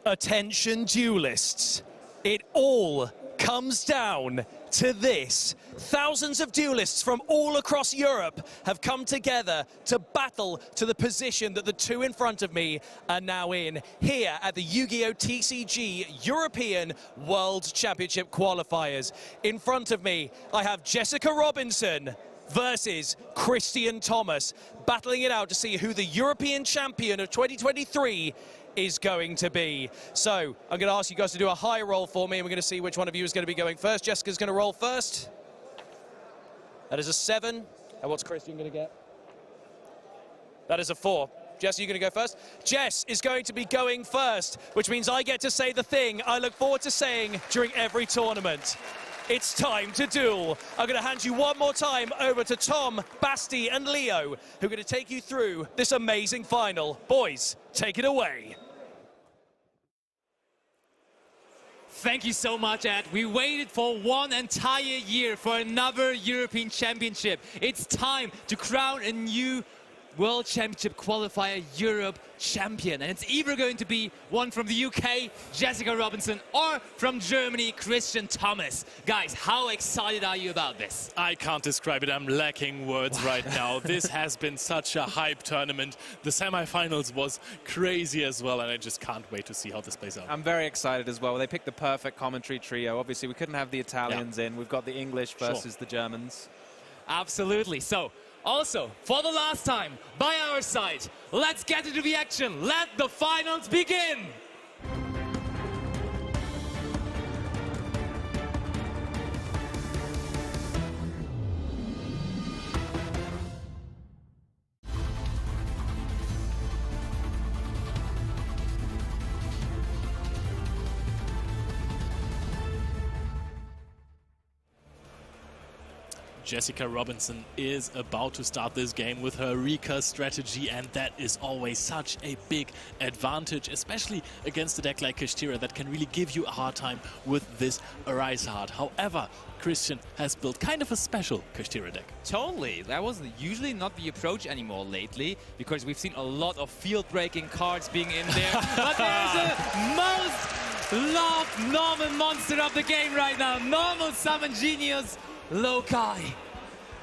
Attention duelists, it all comes down to this. Thousands of duelists from all across Europe have come together to battle to the position that the two in front of me are now in, here at the Yu-Gi-Oh! TCG European World Championship Qualifiers. In front of me, I have Jessica Robinson versus Christian Thomas, battling it out to see who the European champion of 2023 is going to be. So I'm going to ask you guys to do a high roll for me, and we're going to see which one of you is going to be going first. Jessica's going to roll first. That is a 7. And what's Christian going to get? That is a 4. Jess, are you going to go first? Jess is going to be going first, which means I get to say the thing I look forward to saying during every tournament. It's time to duel. I'm going to hand you one more time over to Tom, Basti and Leo, who are going to take you through this amazing final. Boys, take it away. Thank you so much, Ed. We waited for one entire year for another European Championship. It's time to crown a new World Championship Qualifier Europe champion. And it's either going to be one from the UK, Jessica Robinson, or from Germany, Christian Thomas. Guys, how excited are you about this? I can't describe it. I'm lacking words right now. This has been such a hype tournament. The semifinals was crazy as well, and I just can't wait to see how this plays out. I'm very excited as well. They picked the perfect commentary trio. Obviously, we couldn't have the Italians in. We've got the English versus the Germans. Absolutely. So, also, for the last time, by our side, let's get into the action. Let the finals begin. Jessica Robinson is about to start this game with her Rikka strategy, and that is always such a big advantage, especially against a deck like Kashtira that can really give you a hard time with this Arise Hard. However, Christian has built kind of a special Kashtira deck. Totally. That was usually not the approach anymore lately, because we've seen a lot of field-breaking cards being in there. But there's a most loved normal monster of the game right now. Normal Summon Genius Lokai.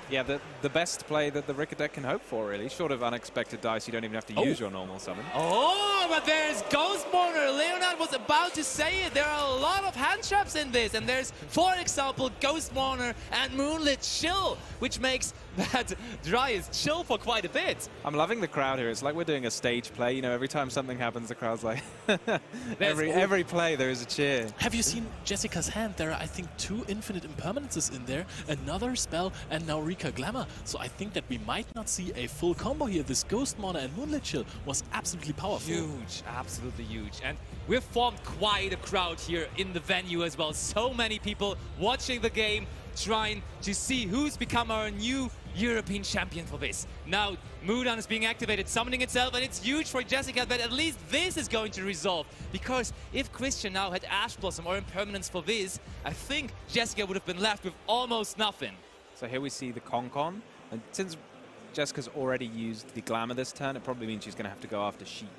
Yeah, the best play that the Rikka deck can hope for, really. Short of unexpected dice, you don't even have to use your normal summon. Oh, but there's Ghostmourner. Leonard was about to say it. There are a lot of hand traps in this. And there's, for example, Ghostmourner and Moonlit Chill, which makes that Dryas chill for quite a bit. I'm loving the crowd here. It's like we're doing a stage play. You know, every time something happens, the crowd's like... every play, there is a cheer. Have you seen Jessica's hand? There are, I think, 2 infinite impermanences in there, another spell, and now Rikka Glamour. So I think that we might not see a full combo here. This Ghostmourner and Moonlit Chill was absolutely powerful. Huge, absolutely huge. And we've formed quite a crowd here in the venue as well. So many people watching the game, trying to see who's become our new European champion for this. Now, Mudan is being activated, summoning itself, and it's huge for Jessica that at least this is going to resolve. Because if Christian now had Ash Blossom or Impermanence for this, I think Jessica would have been left with almost nothing. So here we see the Con-Con, and since Jessica's already used the Glamour this turn, it probably means she's going to have to go after Sheet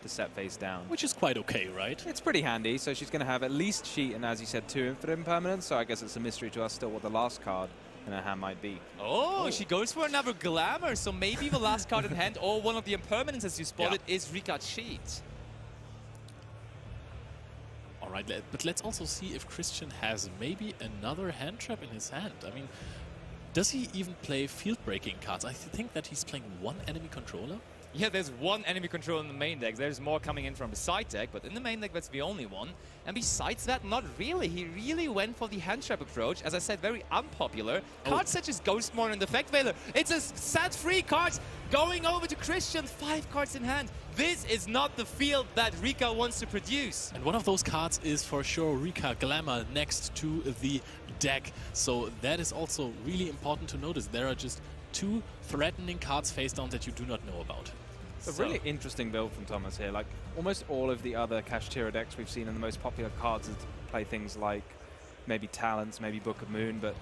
to set face down. Which is quite okay, right? It's pretty handy, so she's going to have at least Sheet and, as you said, 2 infinite impermanents, so I guess it's a mystery to us still what the last card in her hand might be. Oh, she goes for another Glamour, so maybe the last card in hand or one of the impermanences you spotted is Rikka Sheet. Alright, but let's also see if Christian has maybe another hand trap in his hand. I mean, does he even play field-breaking cards? I think that he's playing 1 enemy controller. Yeah, there's 1 enemy controller in the main deck. There's more coming in from the side deck, but in the main deck, that's the only one. And besides that, not really. He really went for the hand trap approach. As I said, very unpopular. Cards such as Ghostmourner and Effect Veiler. It's a set-free cards going over to Christian. 5 cards in hand. This is not the field that Rikka wants to produce. And one of those cards is for sure Rikka Glamour next to the deck. So that is also really important to notice. There are just 2 threatening cards face down that you do not know about. It's a really interesting build from Thomas here. Like, almost all of the other Kashtira decks we've seen in the most popular cards play things like maybe Talents, maybe Book of Moon, but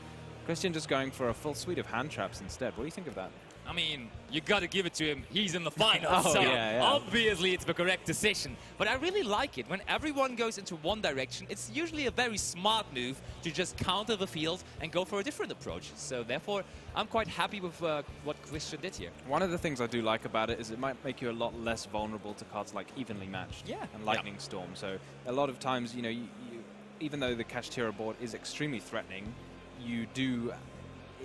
Christian just going for a full suite of hand traps instead. What do you think of that? I mean, you gotta give it to him. He's in the finals, Oh, so yeah. obviously it's the correct decision. But I really like it. When everyone goes into one direction, it's usually a very smart move to just counter the field and go for a different approach. So therefore, I'm quite happy with what Christian did here. One of the things I do like about it is it might make you a lot less vulnerable to cards like Evenly Matched and Lightning Storm. So a lot of times, you know, even though the Kashtira board is extremely threatening, you do,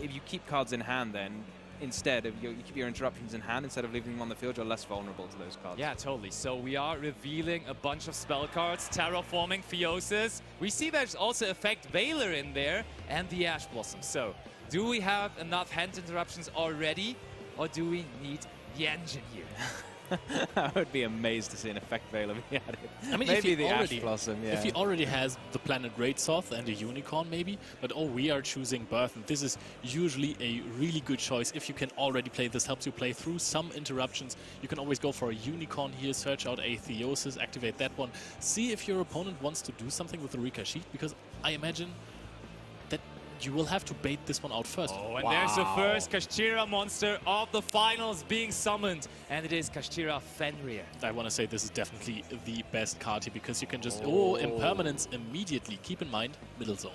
if you keep cards in hand, then instead of you keep your interruptions in hand instead of leaving them on the field, you're less vulnerable to those cards. Yeah, totally. So we are revealing a bunch of spell cards, Terraforming, Theosis. We see there's also Effect Veiler in there and the Ash Blossom. So do we have enough hand interruptions already, or do we need the engine here? I would be amazed to see an Effect Veiler be added. I mean, maybe if the he Ash Blossom, if he already has the Planet Greatsword and a Unicorn maybe, but we are choosing Birth, and this is usually a really good choice. If you can already play this, helps you play through some interruptions. You can always go for a Unicorn here, search out a Theosis, activate that one. See if your opponent wants to do something with the Rikka sheet, because I imagine that you will have to bait this one out first. Oh, and there's the first Kashtira monster of the finals being summoned, and it is Kashtira Fenrir. I want to say this is definitely the best card here, because you can just, impermanence immediately. Keep in mind, middle zone.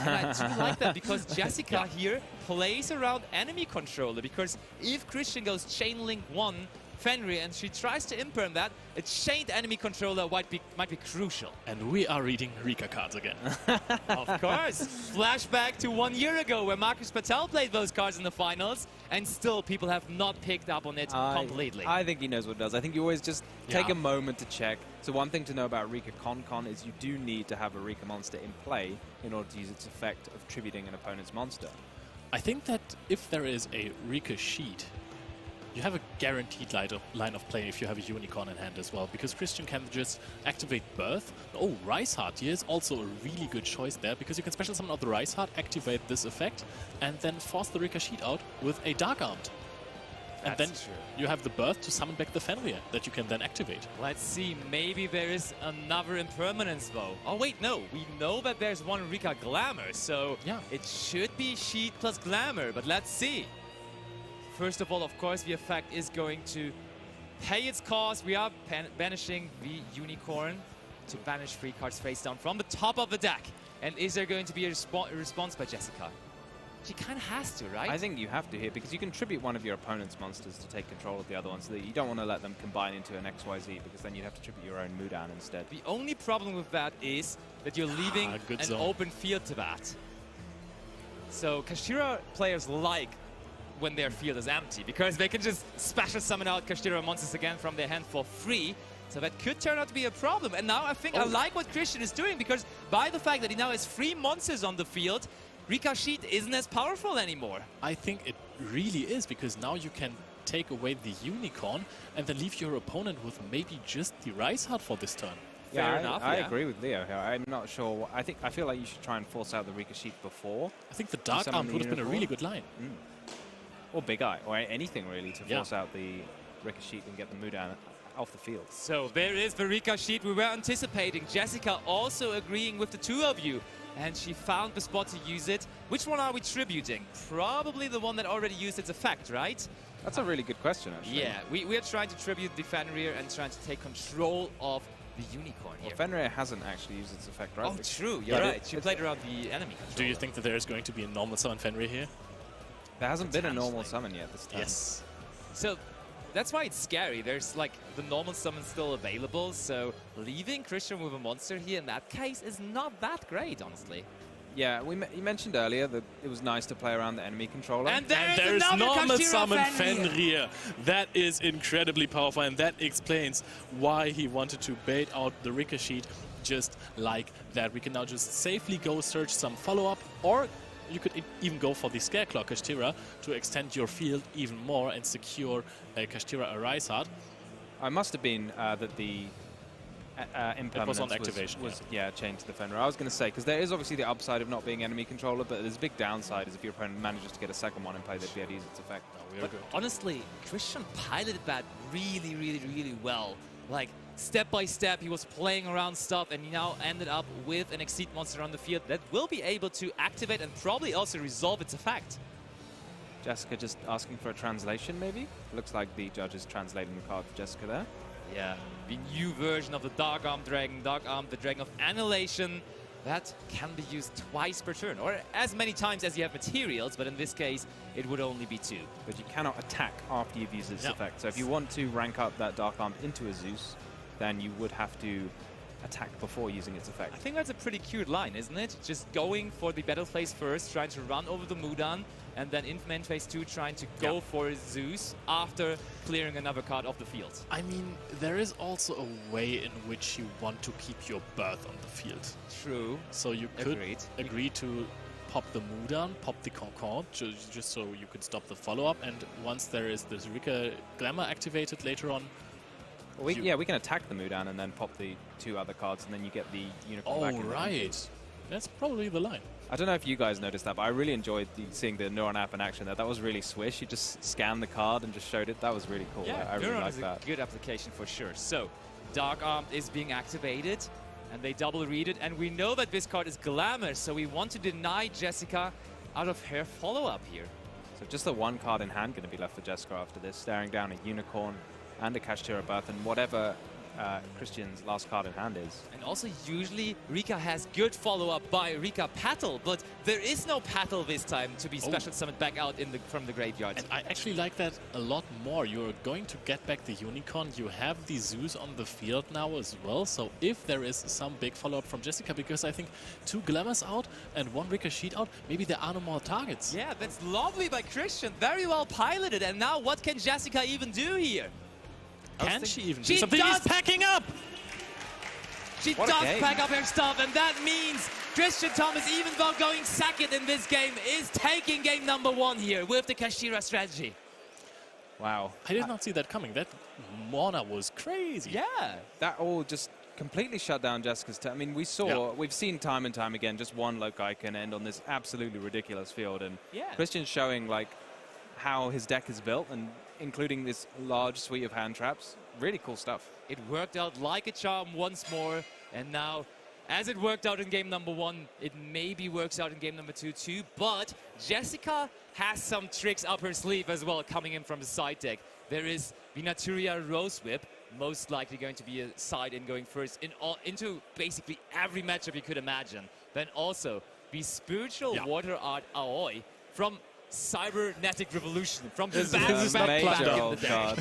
And I do like that, because Jessica here plays around enemy controller, because if Christian goes Chain Link 1 Fenrir and she tries to imperm that, a chained enemy controller might be crucial. And we are reading Rikka cards again. Of course. Flashback to 1 year ago where Marcus Patel played those cards in the finals, and still people have not picked up on it completely. I think he knows what it does. I think you always just take a moment to check. So one thing to know about Rikka Con is you do need to have a Rikka monster in play in order to use its effect of tributing an opponent's monster. I think that if there is a Rikka sheet, you have a guaranteed line of play if you have a Unicorn in hand as well, because Christian can just activate Birth. Oh, Rise Heart here is also a really good choice there, because you can special summon out the Rise Heart, activate this effect, and then force the Rikka sheet out with a Dark Armed. And then you have the Birth to summon back the Fenrir that you can then activate. Let's see, maybe there is another impermanence though. Oh wait, no, we know that there's one Rikka Glamour, so it should be Sheet plus Glamour, but let's see. First of all, of course, the effect is going to pay its cost. We are banishing the Unicorn to banish 3 cards face down from the top of the deck. And is there going to be a response by Jessica? She kind of has to, right? I think you have to here, because you can tribute one of your opponent's monsters to take control of the other one, so that you don't want to let them combine into an XYZ, because then you'd have to tribute your own Mudan instead. The only problem with that is that you're leaving an open field to that. So Kashtira players like when their field is empty, because they can just special summon out Kashtira monsters again from their hand for free. So that could turn out to be a problem. And now I think I like what Christian is doing, because by the fact that he now has 3 monsters on the field, Rikka sheet isn't as powerful anymore. I think it really is, because now you can take away the Unicorn and then leave your opponent with maybe just the Rise Heart for this turn. Fair enough. I agree with Leo here. I'm not sure. I feel like you should try and force out the Rikka sheet before. I think the Dark Arm would have been a really good line. Or Big Eye, or anything really, to force out the Rikka sheet and get the Mudan off the field. So there is the Rikka sheet we were anticipating. Jessica also agreeing with the 2 of you, and she found the spot to use it. Which one are we tributing? Probably the one that already used its effect, right? That's a really good question, actually. Yeah, we are trying to tribute the Fenrir and trying to take control of the Unicorn here. Well, Fenrir hasn't actually used its effect, right? Oh, true. You're right. She played around the enemy controller. Do you think that there is going to be a normal summon Fenrir here? There hasn't been a normal summon yet this time. Yes. So that's why it's scary. There's like the normal summon still available, so leaving Christian with a monster here in that case is not that great, honestly. Yeah, you mentioned earlier that it was nice to play around the enemy controller. And there is normal summon Fenrir. That is incredibly powerful, and that explains why he wanted to bait out the Rikka sheet just like that. We can now just safely go search some follow-up, or you could even go for the Scareclaw Kashtira to extend your field even more and secure Kashtira a Rise Heart. I must have been that the impermanence on activation, was changed to the Fenrir. I was going to say, because there is obviously the upside of not being enemy controller, but there's a big downside is if your opponent manages to get a second one in play, they'd be able to use its effect. But honestly, Christian piloted that really, really, really well. Like, step by step, he was playing around stuff, and he now ended up with an Exceed monster on the field that will be able to activate and probably also resolve its effect. Jessica just asking for a translation, maybe? Looks like the judge is translating the card for Jessica there. Yeah, the new version of the Dark Arm Dragon, the Dragon of Annihilation, that can be used twice per turn, or as many times as you have materials, but in this case, it would only be 2. But you cannot attack after you've used its effect. So if you want to rank up that Dark Arm into a Zeus, then you would have to attack before using its effect. I think that's a pretty cute line, isn't it? Just going for the battle phase first, trying to run over the Mudan, and then in main phase 2 trying to go for Zeus after clearing another card off the field. I mean, there is also a way in which you want to keep your birth on the field. True. So you could agree to pop the Mudan, pop the Concorde, just so you could stop the follow-up, and once there is this Rikka Glamour activated later on, we can attack the Mudan and then pop the 2 other cards, and then you get the Unicorn back in. Oh, right. That's probably the line. I don't know if you guys noticed that, but I really enjoyed seeing the Neuron app in action there. That was really swish. You just scanned the card and just showed it. That was really cool. Yeah, I really like that. is a good application for sure. So, Dark Arm is being activated, and they double read it, and we know that this card is Glamour, so we want to deny Jessica out of her follow-up here. So just the 1 card in hand going to be left for Jessica after this, staring down a Unicorn and a Kashtira Birth, and whatever Christian's last card in hand is. And also, usually, Rikka has good follow-up by Rikka Paddle, but there is no Paddle this time to be special summoned back out from the graveyard. And I actually like that a lot more. You're going to get back the Unicorn. You have the Zeus on the field now as well. So if there is some big follow-up from Jessica, because I think 2 Glamours out and 1 Rikka Sheet out, maybe there are no more targets. Yeah, that's lovely by Christian. Very well piloted. And now what can Jessica even do here? Can she even do something? She's packing up! She does pack up her stuff, and that means Christian Thomas, even though going second in this game, is taking game number 1 here with the Kashtira strategy. Wow. I did not see that coming. That Mona was crazy. Yeah. That all just completely shut down Jessica's turn. I mean, we've seen time and time again, just 1 Loci can end on this absolutely ridiculous field, and Christian's showing like how his deck is built, and including this large suite of hand traps. Really cool stuff. It worked out like a charm once more, and now, as it worked out in game number 1, it maybe works out in game number 2 too, but Jessica has some tricks up her sleeve as well coming in from the side deck. There is the Naturia Rose Whip, most likely going to be a side in going first into basically every matchup you could imagine. Then also, the Spiritual Water Art Aoi from Cybernetic Revolution from the back in the deck.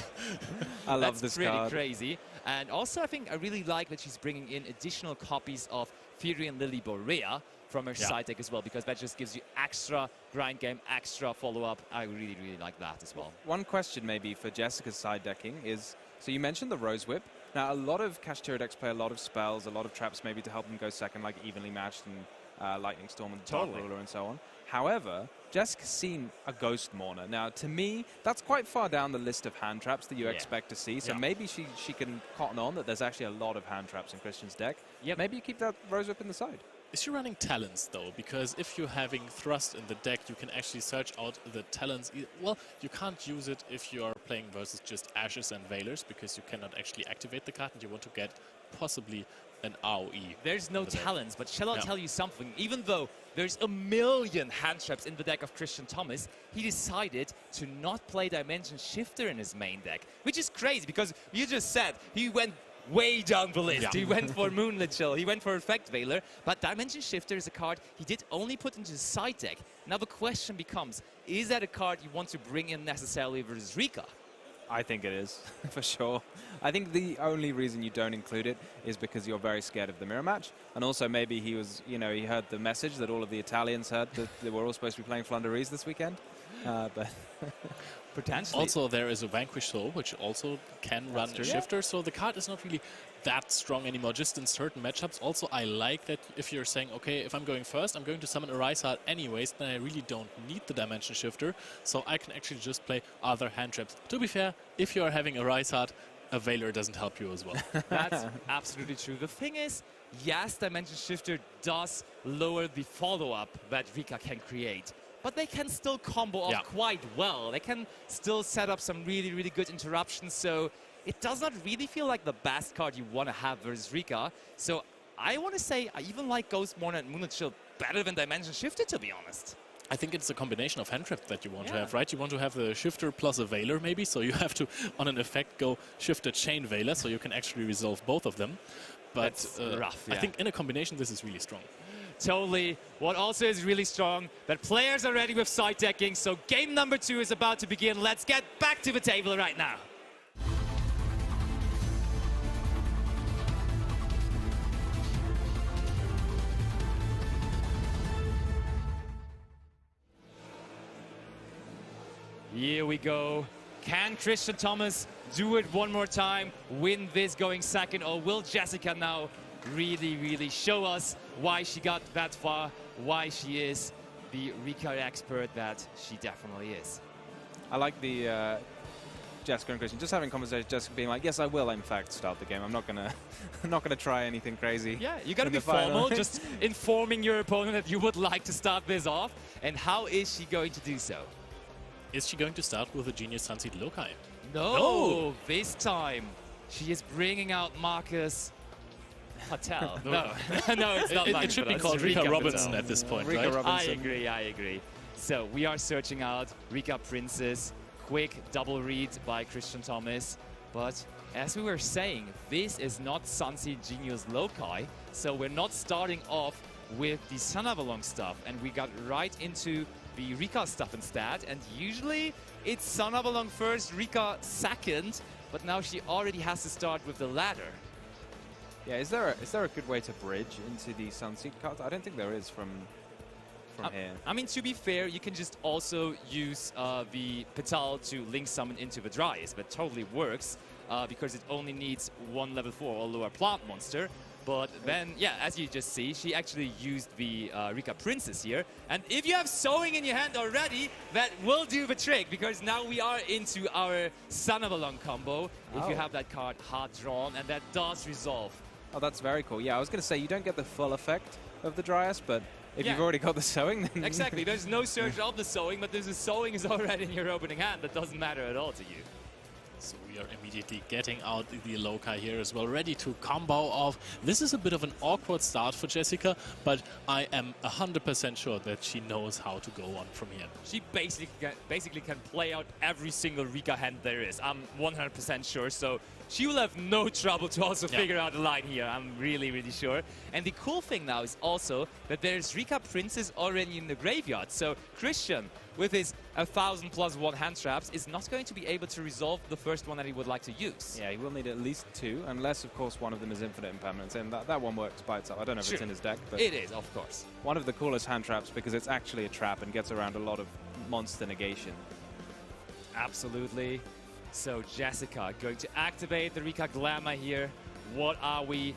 I love this card. That's pretty crazy. And also, I really like that she's bringing in additional copies of Firion Lily Borea from her side deck as well, because that just gives you extra grind game, extra follow-up. I really, really like that as well. One question maybe for Jessica's side decking is, so you mentioned the Rose Whip. Now, a lot of Kashtira decks play a lot of spells, a lot of traps maybe to help them go second, like Evenly Matched and Lightning Storm and Dark Ruler and so on. However, Jessica's seen a Ghost Mourner. Now, to me, that's quite far down the list of hand traps that you expect to see. So maybe she can cotton on that there's actually a lot of hand traps in Christian's deck. Maybe you keep that Rose Whip in the side. Is she running Talons, though? Because if you're having Thrust in the deck, you can actually search out the Talons. Well, you can't use it if you are playing versus just Ashes and Veilers, because you cannot actually activate the card, and you want to get possibly an AoE. There's no Talons, but shall I tell you something? Even though there's a million hand traps in the deck of Christian Thomas, he decided to not play Dimension Shifter in his main deck, which is crazy because you just said he went way down the list. He went for Moonlit Chill, he went for Effect Veiler, but Dimension Shifter is a card he did only put into his side deck. Now the question becomes, is that a card you want to bring in necessarily versus Rikka? I think it is, for sure. I think the only reason you don't include it is because you're very scared of the mirror match. And also maybe he was, he heard the message that all of the Italians heard that they were all supposed to be playing Flanderies this weekend. But potentially. Also, there is a Vanquish Soul, which also can run a Shifter. So the card is not really that strong anymore, just in certain matchups. Also, I like that if you're saying, okay, if I'm going first, I'm going to summon a Rise Heart anyways, then I really don't need the Dimension Shifter, so I can actually just play other hand traps. To be fair, if you are having a Rise Heart, a Veiler doesn't help you as well. That's absolutely true. The thing is, yes, Dimension Shifter does lower the follow-up that Rikka can create, but they can still combo off quite well. They can still set up some really, really good interruptions, so it does not really feel like the best card you want to have versus Rikka. So I want to say I even like Ghost Mourner and Moonlit Chill better than Dimension Shifter, to be honest. I think it's a combination of hand traps that you want to have, right? You want to have a shifter plus a Veiler maybe, so you have to, on an effect, go shifter chain Veiler, so you can actually resolve both of them. But That's rough, I think in a combination this is really strong. Totally. What also is really strong, that players are ready with side decking, so game number 2 is about to begin. Let's get back to the table right now. Here we go. Can Christian Thomas do it one more time, win this going second, or will Jessica now really show us why she got that far, why she is the Rikka expert that she definitely is? I like the Jessica and Christian just having conversations, Jessica being like, yes, I will in fact start the game. I'm not gonna try anything crazy. Yeah, you gotta be formal, just informing your opponent that you would like to start this off. And how is she going to do so? Is she going to start with a Genius Sunseed Loci? No, this time she is bringing out Marcus Patel. No, no, it's not. It should be called Rikka Robinson at this point, Rikka right? Robinson. I agree. So we are searching out Rikka Princess. Quick double read by Christian Thomas. But as we were saying, this is not Sunseed Genius Loci. So we're not starting off with the Sunavalon stuff. And we got right into the Rikka stuff instead, and usually it's Sunavalon first, Rikka second, but now she already has to start with the ladder. Yeah, is there a good way to bridge into the Sunseed cards? I don't think there is from here. I mean, to be fair, you can just also use the Patal to link summon into the Dryas, but totally works because it only needs 1 level 4 or lower plant monster. But then, yeah, as you just see, she actually used the Rikka Princess here. And if you have Sowing in your hand already, that will do the trick, because now we are into our Sunavalon combo. If you have that card hard drawn, and that does resolve. Oh, that's very cool. Yeah, I was going to say, you don't get the full effect of the Dryas, but if you've already got the Sowing, then... Exactly, there's no surge of the Sowing, but there's a Sowing is already in your opening hand. That doesn't matter at all to you. So we are immediately getting out the Loci here as well, ready to combo off. This is a bit of an awkward start for Jessica, but I am 100% sure that she knows how to go on from here. She basically can play out every single Rikka hand there is. I'm 100% sure, so she will have no trouble to also figure out the line here. I'm really sure. And the cool thing now is also that there's Rikka Princess already in the graveyard. So Christian, with his 1000+1 hand traps, is not going to be able to resolve the first one that he would like to use. Yeah, he will need at least 2, unless, of course, one of them is infinite impermanence, and that one works by itself. I don't know if it's in his deck, but... It is, of course. One of the coolest hand traps, because it's actually a trap and gets around a lot of monster negation. Absolutely. So Jessica going to activate the Rikka Glamour here. What are we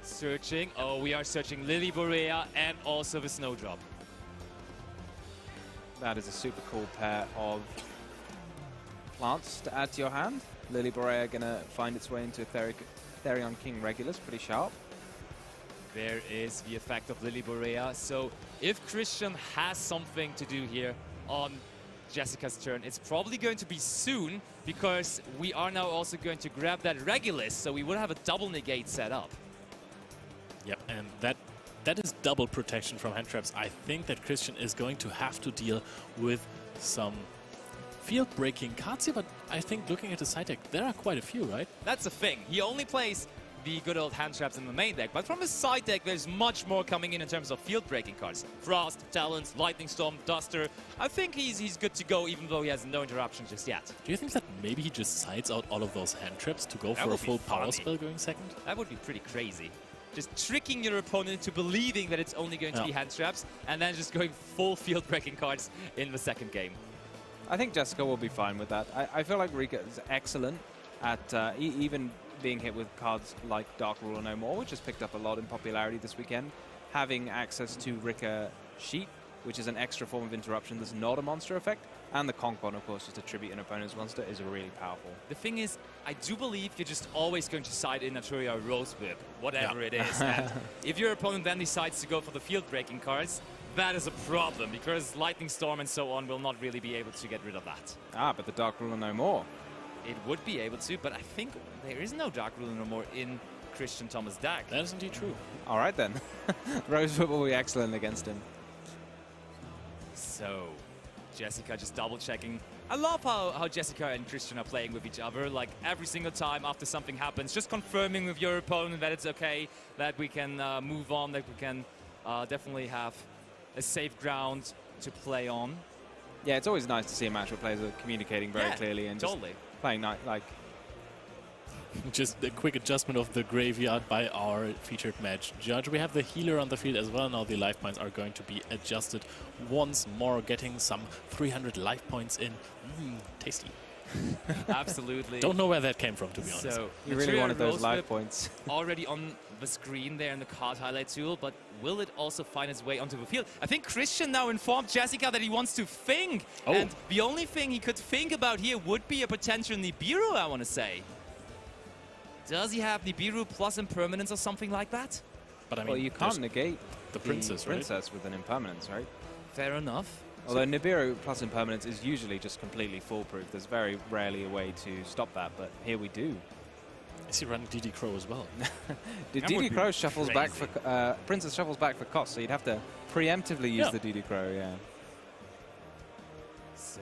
searching? Oh, we are searching Lily Borea and also the Snowdrop. That is a super cool pair of plants to add to your hand. Lily Borea gonna find its way into Therion King Regulus, pretty sharp. There is the effect of Lily Borea. So if Christian has something to do here on Jessica's turn, it's probably going to be soon, because we are now also going to grab that Regulus, so we will have a double negate set up. Yep, and that is double protection from hand traps. I think that Christian is going to have to deal with some field-breaking cards here, but I think looking at the side deck, there are quite a few, right? That's the thing. He only plays the good old hand traps in the main deck, but from his side deck, there's much more coming in terms of field-breaking cards. Frost, Talons, Lightning Storm, Duster. I think he's good to go, even though he has no interruption just yet. Do you think that maybe he just sides out all of those hand traps to go for a full power spell going second? That would be pretty crazy. Just tricking your opponent into believing that it's only going to be hand traps, and then just going full field-breaking cards in the second game. I think Jessica will be fine with that. I feel like Rikka is excellent at even being hit with cards like Dark Ruler No More, which has picked up a lot in popularity this weekend. Having access to Rikka Sheet, which is an extra form of interruption that's not a monster effect, and the Concon, of course, just to tribute an opponent's monster, is really powerful. The thing is, I do believe you're just always going to side in Naturia Rose Whip, whatever it is. And if your opponent then decides to go for the field-breaking cards, that is a problem, because Lightning Storm and so on will not really be able to get rid of that. Ah, but the Dark Ruler No More. It would be able to, but I think there is no Dark Ruler No More in Christian Thomas' deck. That is indeed true. All right, then. Rose Whip will be excellent against him. So, Jessica just double checking. I love how Jessica and Christian are playing with each other. Like every single time after something happens, just confirming with your opponent that it's okay, that we can move on, that we can definitely have a safe ground to play on. Yeah, it's always nice to see a match where players are communicating very clearly and just playing like. Just a quick adjustment of the graveyard by our featured match judge. We have the healer on the field as well. Now the life points are going to be adjusted once more, getting some 300 life points in. Tasty. Absolutely. Don't know where that came from, to be honest. So you really wanted those life points. Already on the screen there in the card highlight tool, but will it also find its way onto the field? I think Christian now informed Jessica that he wants to think. And the only thing he could think about here would be a potential Nibiru, I want to say. Does he have Nibiru plus impermanence or something like that? But I mean, well, you can't negate the princess with an impermanence, right? Fair enough. Although Nibiru plus impermanence is usually just completely foolproof. There's very rarely a way to stop that, but here we do. Is he running DD Crow as well? DD Crow shuffles back for Princess shuffles back for cost, so you'd have to preemptively use the DD Crow, So,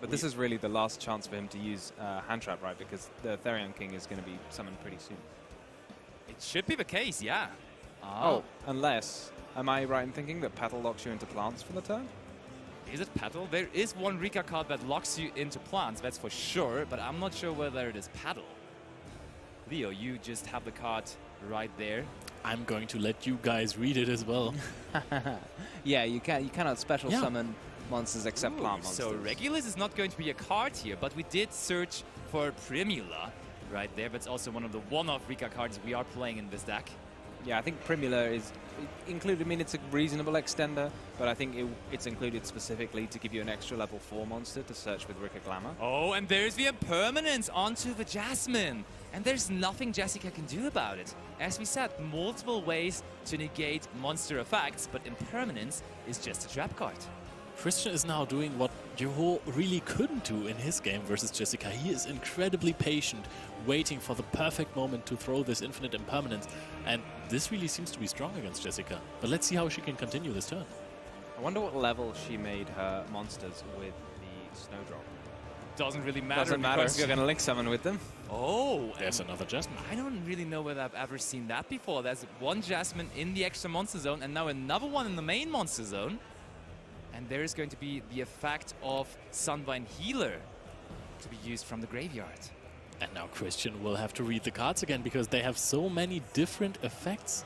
but this is really the last chance for him to use hand trap, right? Because the Therion King is going to be summoned pretty soon. it should be the case, yeah. Oh, unless, am I right in thinking that Petal locks you into plants for the turn? Is it Paddle? There is one Rikka card that locks you into plants, that's for sure, but I'm not sure whether it is Paddle. Leo, you just have the card right there. I'm going to let you guys read it as well. Yeah, you cannot special summon monsters except plant monsters. So Regulus is not going to be a card here, but we did search for Primula right there. That's also one of the one-off Rikka cards we are playing in this deck. Yeah, I think Primula is included. I mean, it's a reasonable extender, but I think it's included specifically to give you an extra level 4 monster to search with Rikka Glamour. Oh, and there's the impermanence onto the Jasmine. And there's nothing Jessica can do about it. As we said, multiple ways to negate monster effects, but impermanence is just a trap card. Christian is now doing what Jeho really couldn't do in his game versus Jessica. He is incredibly patient, waiting for the perfect moment to throw this infinite impermanence. And this really seems to be strong against Jessica. But let's see how she can continue this turn. I wonder what level she made her monsters with the Snowdrop. Doesn't really matter. Doesn't matter if you're going to link summon with them. Oh, there's another Jasmine. I don't really know whether I've ever seen that before. There's one Jasmine in the extra monster zone and now another one in the main monster zone. And there is going to be the effect of Sunvine Healer to be used from the graveyard. And now Christian will have to read the cards again because they have so many different effects.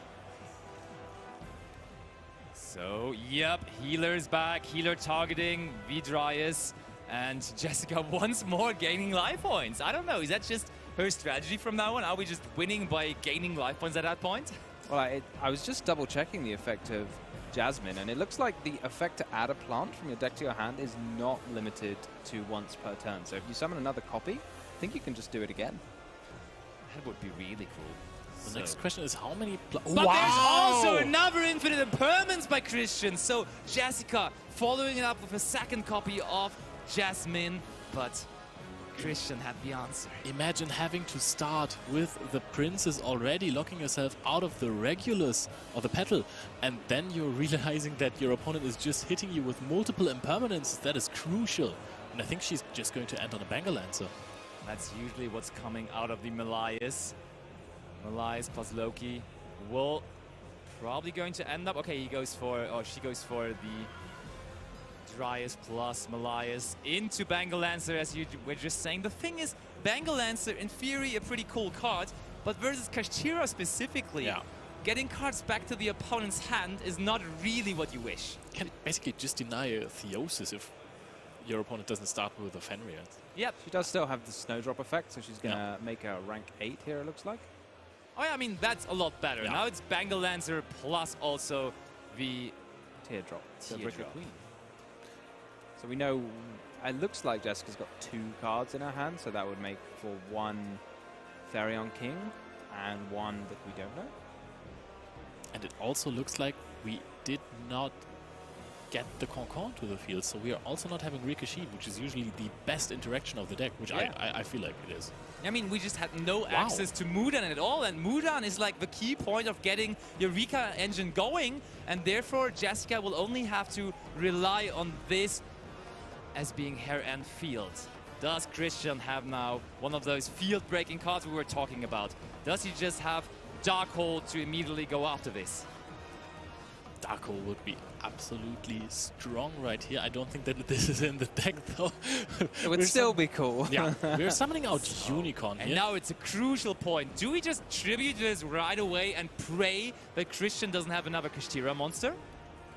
So, yep, Healer's back, Healer targeting Vidrius, and Jessica once more gaining life points. I don't know, is that just her strategy from now on? Are we just winning by gaining life points at that point? Well, I was just double checking the effect of Jasmine, and it looks like the effect to add a plant from your deck to your hand is not limited to once per turn. So if you summon another copy, I think you can just do it again. That would be really cool. The next question is how many... But there's also another infinite impermanence by Christian. So Jessica following it up with a second copy of Jasmine, but Christian had the answer. Imagine having to start with the Princess already, locking yourself out of the Regulus or the Petal, and then you're realizing that your opponent is just hitting you with multiple impermanences. That is crucial. And I think she's just going to end on a Bengal Lancer. That's usually what's coming out of the Melias. Melias plus Loki will probably going to end up... Okay, he goes for... Or she goes for the Dryas plus Melias into Bengal Lancer, as you were just saying. The thing is, Bengal Lancer, in theory, a pretty cool card, but versus Kashtira specifically, getting cards back to the opponent's hand is not really what you wish. You can basically just deny a Theosis if your opponent doesn't start with a Fenrir. Yep. She does still have the Snowdrop effect, so she's going to make a rank 8 here, it looks like. Oh yeah, I mean, that's a lot better. Yeah. Now it's Bengal Lancer plus also the Teardrop. The Rikka Queen. So we know, it looks like Jessica's got 2 cards in her hand, so that would make for 1 Therion King and 1 that we don't know. And it also looks like we did not get the Concon to the field. So we are also not having Ricochet, which is usually the best interaction of the deck, which I feel like it is. I mean, we just had no access to Mudan at all, and Mudan is like the key point of getting your Rikka engine going, and therefore Jessica will only have to rely on this as being her end field. Does Christian have now one of those field-breaking cards we were talking about? Does he just have Darkhold to immediately go after this? Darkhold would be absolutely strong right here. I don't think that this is in the deck, though. It would still be cool. Yeah, we're summoning out Unicorn And here. now it's a crucial point. Do we just tribute this right away and pray that Christian doesn't have another Kashtira monster?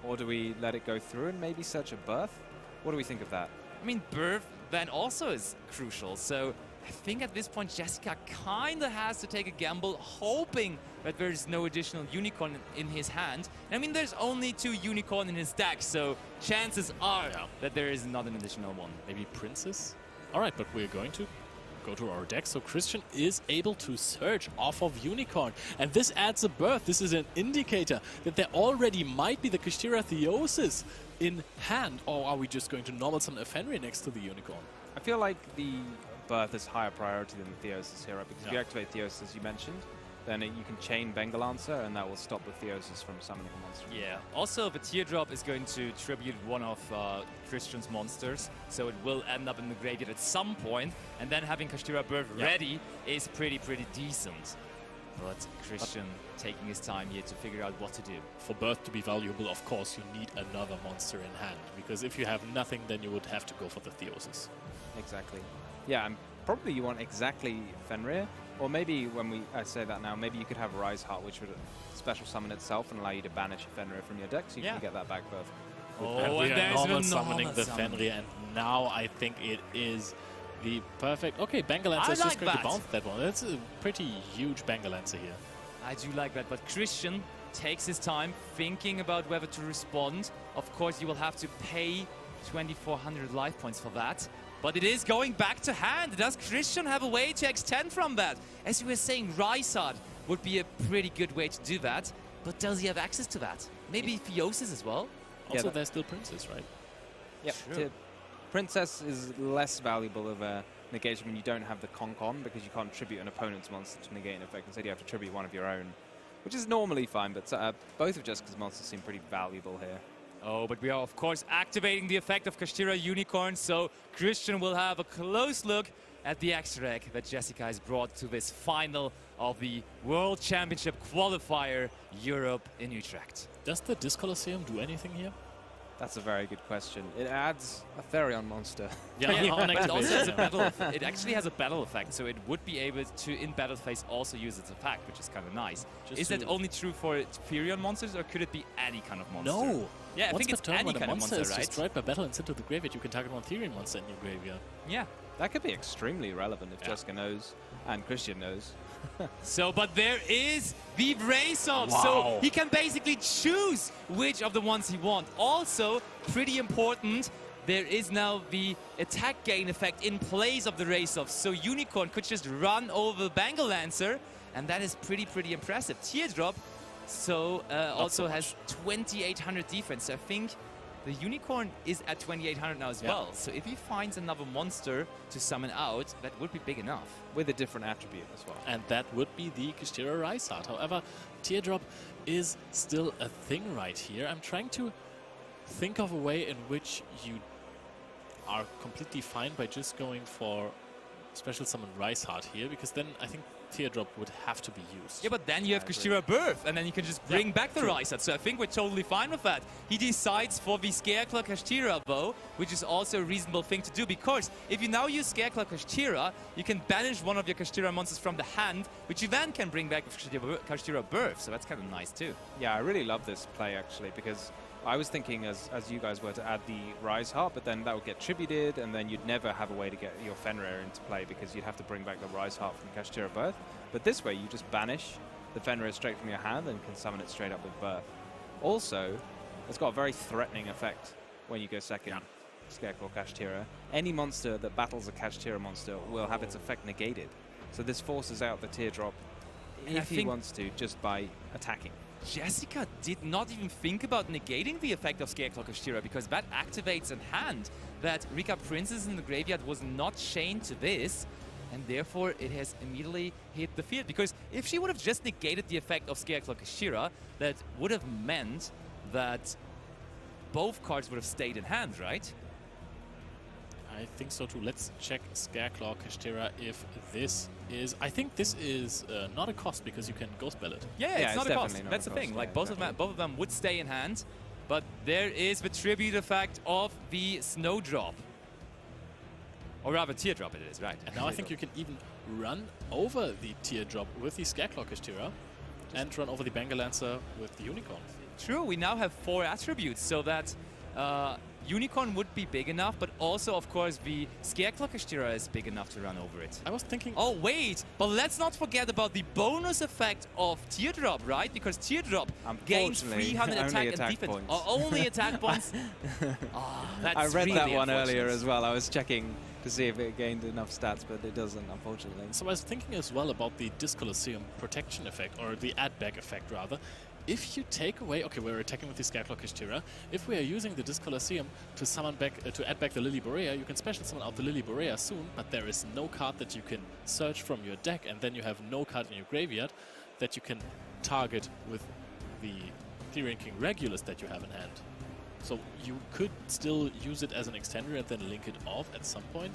Or do we let it go through and maybe search a birth? What do we think of that? I mean, birth then also is crucial. So I think at this point, Jessica kind of has to take a gamble, hoping that there's no additional Unicorn in his hand. And I mean, there's only 2 Unicorn in his deck, so chances are that there is not an additional one. Maybe Princess? All right, but we're going to go to our deck. So Christian is able to search off of Unicorn. And this adds a birth. This is an indicator that there already might be the Kashtira Theosis in hand. Or are we just going to normal summon a Fenrir next to the Unicorn? I feel like the birth is higher priority than the Theosis here, right? Because if you activate Theosis, as you mentioned, then you can chain Bengal Answer, and that will stop the Theosis from summoning a monster. Yeah. Also, the Teardrop is going to tribute one of Christian's monsters, so it will end up in the graveyard at some point, and then having Kashtira Birth ready is pretty decent. But Christian taking his time here to figure out what to do. For birth to be valuable, of course, you need another monster in hand. Because if you have nothing, then you would have to go for the Theosis. Exactly. Yeah, and probably you want exactly Fenrir, or maybe when I say that now, maybe you could have Rise Heart, which would special summon itself and allow you to banish a Fenrir from your deck, so you can get that back birth. Oh, and there's normal the summoning the Fenrir, and now I think it is the perfect... Okay, Bengal Lancer is just going to bounce that one. That's a pretty huge Bengal Lancer here. I do like that, but Christian takes his time thinking about whether to respond. Of course, you will have to pay 2,400 life points for that. But it is going back to hand. Does Christian have a way to extend from that? As you were saying, Rysard would be a pretty good way to do that. But does he have access to that? Maybe Theosis as well? Also, there's still Princess, right? Yep. Sure. Princess is less valuable of a negation when you don't have the Concon, because you can't tribute an opponent's monster to negate an effect. Instead, you have to tribute one of your own, which is normally fine, but both of Jessica's monsters seem pretty valuable here. Oh, but we are, of course, activating the effect of Kashtira Unicorn, so Christian will have a close look at the extra deck that Jessica has brought to this final of the World Championship Qualifier Europe in Utrecht. Does the Disc Colosseum do anything here? That's a very good question. It adds a Therion monster. Yeah, but it also has a battle it actually has a battle effect, so it would be able to, in battle phase, also use its effect, which is kind of nice. Is that only true for Therion monsters, or could it be any kind of monster? No! Yeah, I think it's any kind of monster, right? Once a monster is destroyed by battle and sent to the graveyard, you can target one Therion monster in your graveyard. Yeah. That could be extremely relevant if Jessica knows, and Christian knows. So, but there is the race-off, so he can basically choose which of the ones he wants. Also, pretty important, there is now the attack gain effect in place of the race-off, so Unicorn could just run over Bengal Lancer, and that is pretty impressive. Teardrop also has 2,800 defense, so I think the Unicorn is at 2,800 now as well. So if he finds another monster to summon out, that would be big enough. With a different attribute as well. And that would be the Kashtira Rysard. However, Teardrop is still a thing right here. I'm trying to think of a way in which you are completely fine by just going for special summon Rysard here, because then I think Teardrop would have to be used. Yeah, but then you have Kashtira Birth, and then you can just bring back the Rysard. So I think we're totally fine with that. He decides for the Scareclaw Kashtira, though, which is also a reasonable thing to do, because if you now use Scareclaw Kashtira, you can banish one of your Kashtira monsters from the hand, which you then can bring back with Kashtira Birth. So that's kind of nice too. Yeah, I really love this play actually, because I was thinking, as you guys were, to add the Rise Heart, but then that would get tributed, and then you'd never have a way to get your Fenrir into play, because you'd have to bring back the Rise Heart from Kashtira Birth. But this way, you just banish the Fenrir straight from your hand and can summon it straight up with Birth. Also, it's got a very threatening effect when you go second. Scareclaw Kashtira. Any monster that battles a Kashtira monster will have its effect negated. So this forces out the Teardrop if he wants to, just by attacking. Jessica did not even think about negating the effect of Scareclaw Kashtira, because that activates a hand that Rikka Princess in the graveyard was not chained to this, and therefore it has immediately hit the field. Because if she would have just negated the effect of Scareclaw Kashtira, that would have meant that both cards would have stayed in hand, right? I think so too. Let's check Scareclaw Kashtira if this is... I think this is not a cost, because you can Ghost Spell it. Yeah, it's not a cost. That's the thing. Like, both of them would stay in hand, but there is the tribute effect of the Snowdrop. Or rather, Teardrop it is, right? And now I think you can even run over the Teardrop with the Scareclaw Kashtira and run over the Bangalancer with the Unicorn. True, we now have 4 attributes, so that Unicorn would be big enough, but also, of course, the Scareclaw Kashtira is big enough to run over it. I was thinking... Oh, wait! But let's not forget about the bonus effect of Teardrop, right? Because Teardrop gains 300 attack and defense. Points. Oh, only attack points? Oh, that's I read really that one earlier unfortunate. as well. I was checking to see if it gained enough stats, but it doesn't, unfortunately. So I was thinking as well about the Discolosseum protection effect, or the add-back effect, rather. If you take away... Okay, we're attacking with the Scareclaw Kashtira. If we are using the Discolosseum to summon back, to add back the Lily Borea, you can special summon out the Lily Borea soon, but there is no card that you can search from your deck, and then you have no card in your graveyard that you can target with the Therian King Regulus that you have in hand. So you could still use it as an extender and then link it off at some point,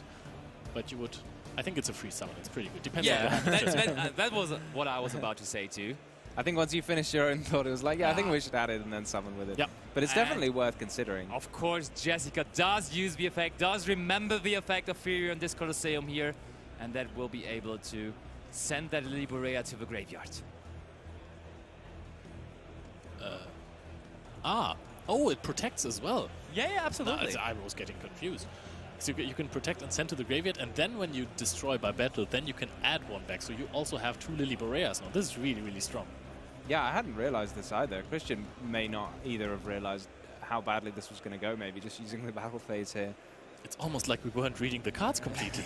but you would... I think it's a free summon. It's pretty good. Depends on your hand. that was what I was about to say too. I think once you finished your own thought, it was like, yeah, I think we should add it and then summon with it. Yep. But it's definitely worth considering. Of course, Jessica does use the effect, does remember the effect of Therian Discolosseum here, and that will be able to send that Lily Borea to the graveyard. Oh, it protects as well. Yeah, absolutely. No, I was getting confused. So you can protect and send to the graveyard, and then when you destroy by battle, then you can add 1 back. So you also have 2 Lily Boreas now. This is really, really strong. Yeah, I hadn't realized this either. Christian may not either have realized how badly this was going to go, maybe, just using the battle phase here. It's almost like we weren't reading the cards completely.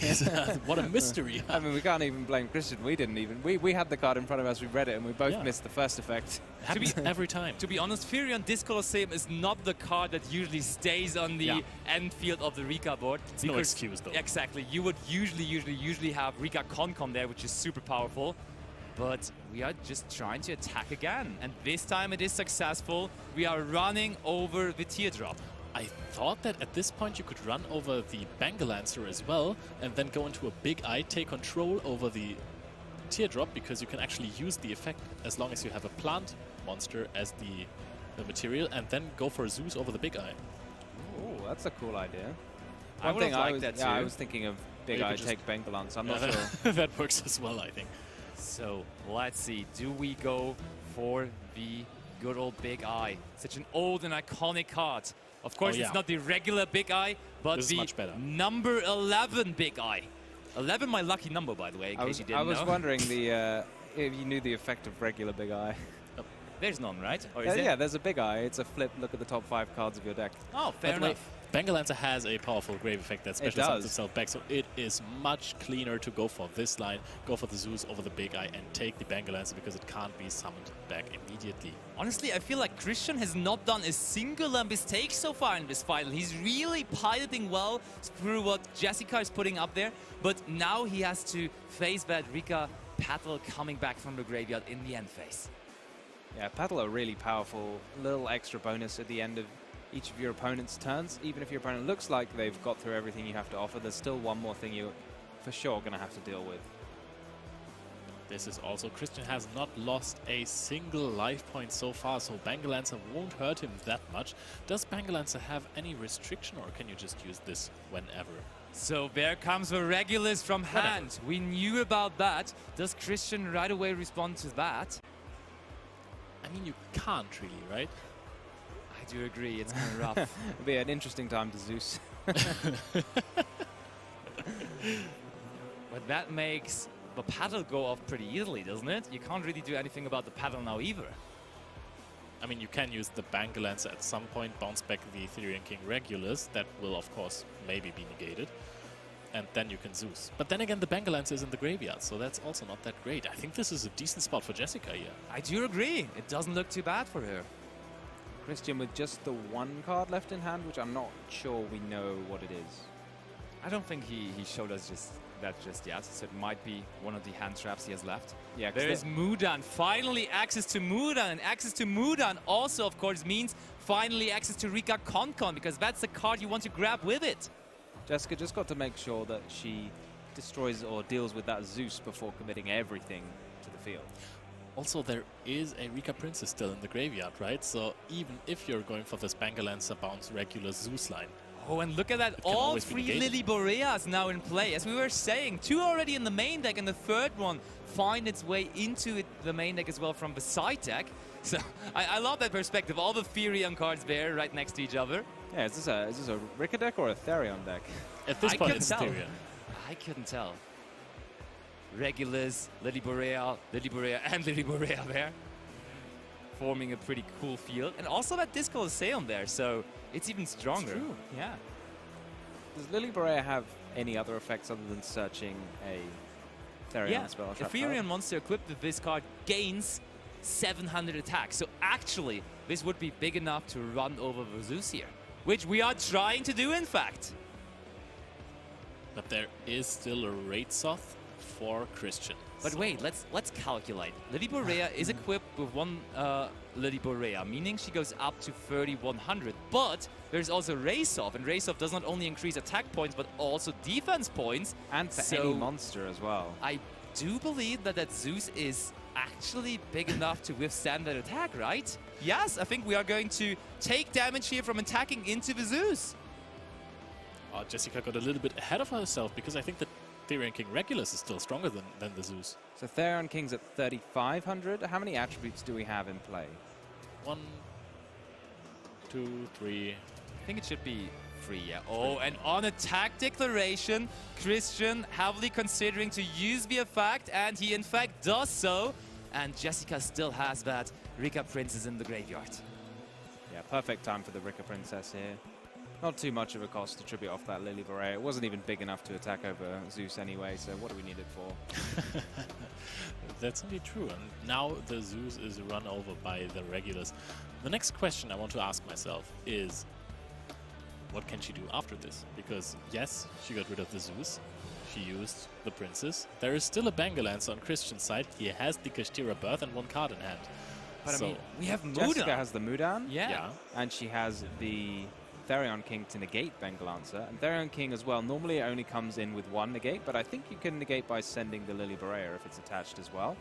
What a mystery. I mean, we can't even blame Christian. We didn't even. We had the card in front of us, we read it, and we both missed the first effect. Happens every time. To be honest, Therian Discolosseum is not the card that usually stays on the end field of the Rikka board. It's no excuse, though. Exactly. You would usually have Rikka Concom there, which is super powerful. But we are just trying to attack again. And this time it is successful. We are running over the Teardrop. I thought that at this point you could run over the Bangalancer as well, and then go into a big eye, take control over the Teardrop, because you can actually use the effect as long as you have a plant monster as the material, and then go for Zeus over the big eye. Oh, that's a cool idea. I would have liked that too. Yeah, I was thinking of big eye, take Bangalance. I'm not sure. That works as well, I think. So let's see, do we go for the good old Big Eye? Such an old and iconic card. Of course, it's not the regular Big Eye, but the number 11 Big Eye. 11, my lucky number, by the way, in case you didn't know. I was wondering if you knew the effect of regular Big Eye. There's none, right? Or is yeah, there's a Big Eye. It's a flip. Look at the top 5 cards of your deck. Oh, fair enough. Bangalancer has a powerful grave effect that special summons itself back, so it is much cleaner to go for this line, go for the Zeus over the Big Eye, and take the Bangalancer because it can't be summoned back immediately. Honestly, I feel like Christian has not done a single mistake so far in this final. He's really piloting well through what Jessica is putting up there, but now he has to face that Rikka Paddle coming back from the graveyard in the end phase. Yeah, Paddle are really powerful. A little extra bonus at the end of each of your opponent's turns. Even if your opponent looks like they've got through everything you have to offer, there's still one more thing you're for sure going to have to deal with. This is also, Christian has not lost a single life point so far, so Bangalancer won't hurt him that much. Does Bangalancer have any restriction, or can you just use this whenever? So there comes the Regulus from hand. We knew about that. Does Christian right away respond to that? I mean, you can't really, right? I do agree, it's kind of rough. It'll be an interesting time to Zeus. But that makes the paddle go off pretty easily, doesn't it? You can't really do anything about the paddle now either. I mean, you can use the Bangalancer at some point, bounce back the Therian King Regulus. That will, of course, maybe be negated. and then you can Zeus. But then again, the Bangalancer is in the graveyard, so that's also not that great. I think this is a decent spot for Jessica here. I do agree. It doesn't look too bad for her. Christian with just the one card left in hand, which I'm not sure we know what it is. I don't think he showed us just yet, so it might be one of the hand traps he has left. Yeah, there is Mudan. Finally access to Mudan, and access to Mudan also, of course, means finally access to Rikka Konkon, because that's the card you want to grab with it. Jessica just got to make sure that she destroys or deals with that Zeus before committing everything to the field. Also, there is a Rikka Princess still in the graveyard, right? So even if you're going for this Bangalancer bounce regular Zeus line. Oh, and look at that. All three Lily Boreas now in play. As we were saying, 2 already in the main deck, and the third one find its way into the main deck as well from the side deck. So I love that perspective. All the Therion cards there right next to each other. Yeah, is this a Rikka deck or a Therion deck? At this point, it's Therion. I couldn't tell. Regulus, Lily Borea, and Lily Borea there, forming a pretty cool field. And also that Disco Seon there, so it's even stronger. It's true. Yeah. Does Lily Borea have any other effects other than searching a Therion spell? A Therion monster equipped with this card gains 700 attack. So actually, this would be big enough to run over the Zeus here, which we are trying to do, in fact. But there is still a Raidsoth for Christian. But wait, let's calculate. Lily Borea is equipped with one Lily Borea, meaning she goes up to 3100. But there's also Raidsoth, and Raidsoth does not only increase attack points, but also defense points. And for any monster as well. I do believe that Zeus is actually big enough to withstand that attack, right? Yes, I think we are going to take damage here from attacking into the Zeus. Jessica got a little bit ahead of herself, because I think that Therion King Regulus is still stronger than the Zeus. So Therion King's at 3,500. How many attributes do we have in play? 1, 2, 3. I think it should be 3, yeah. Oh, and on attack declaration, Christian heavily considering to use the effect, and he in fact does so. And Jessica still has that Rikka Princess in the graveyard. Yeah, perfect time for the Rikka Princess here. Not too much of a cost to tribute off that Lily Borea. It wasn't even big enough to attack over Zeus anyway, so what do we need it for? That's indeed true. And now the Zeus is run over by the Regulus. The next question I want to ask myself is, what can she do after this? Because yes, she got rid of the Zeus. She used the Princess. There is still a Bangalancer on Christian's side. He has the Kashtira Birth and 1 card in hand. But so I mean, we have Mudan. Jessica has the Mudan. Yeah. And she has the Therion King to negate Bangalancer. And Therion King as well, normally it only comes in with 1 negate, but I think you can negate by sending the Lily Borea if it's attached as well.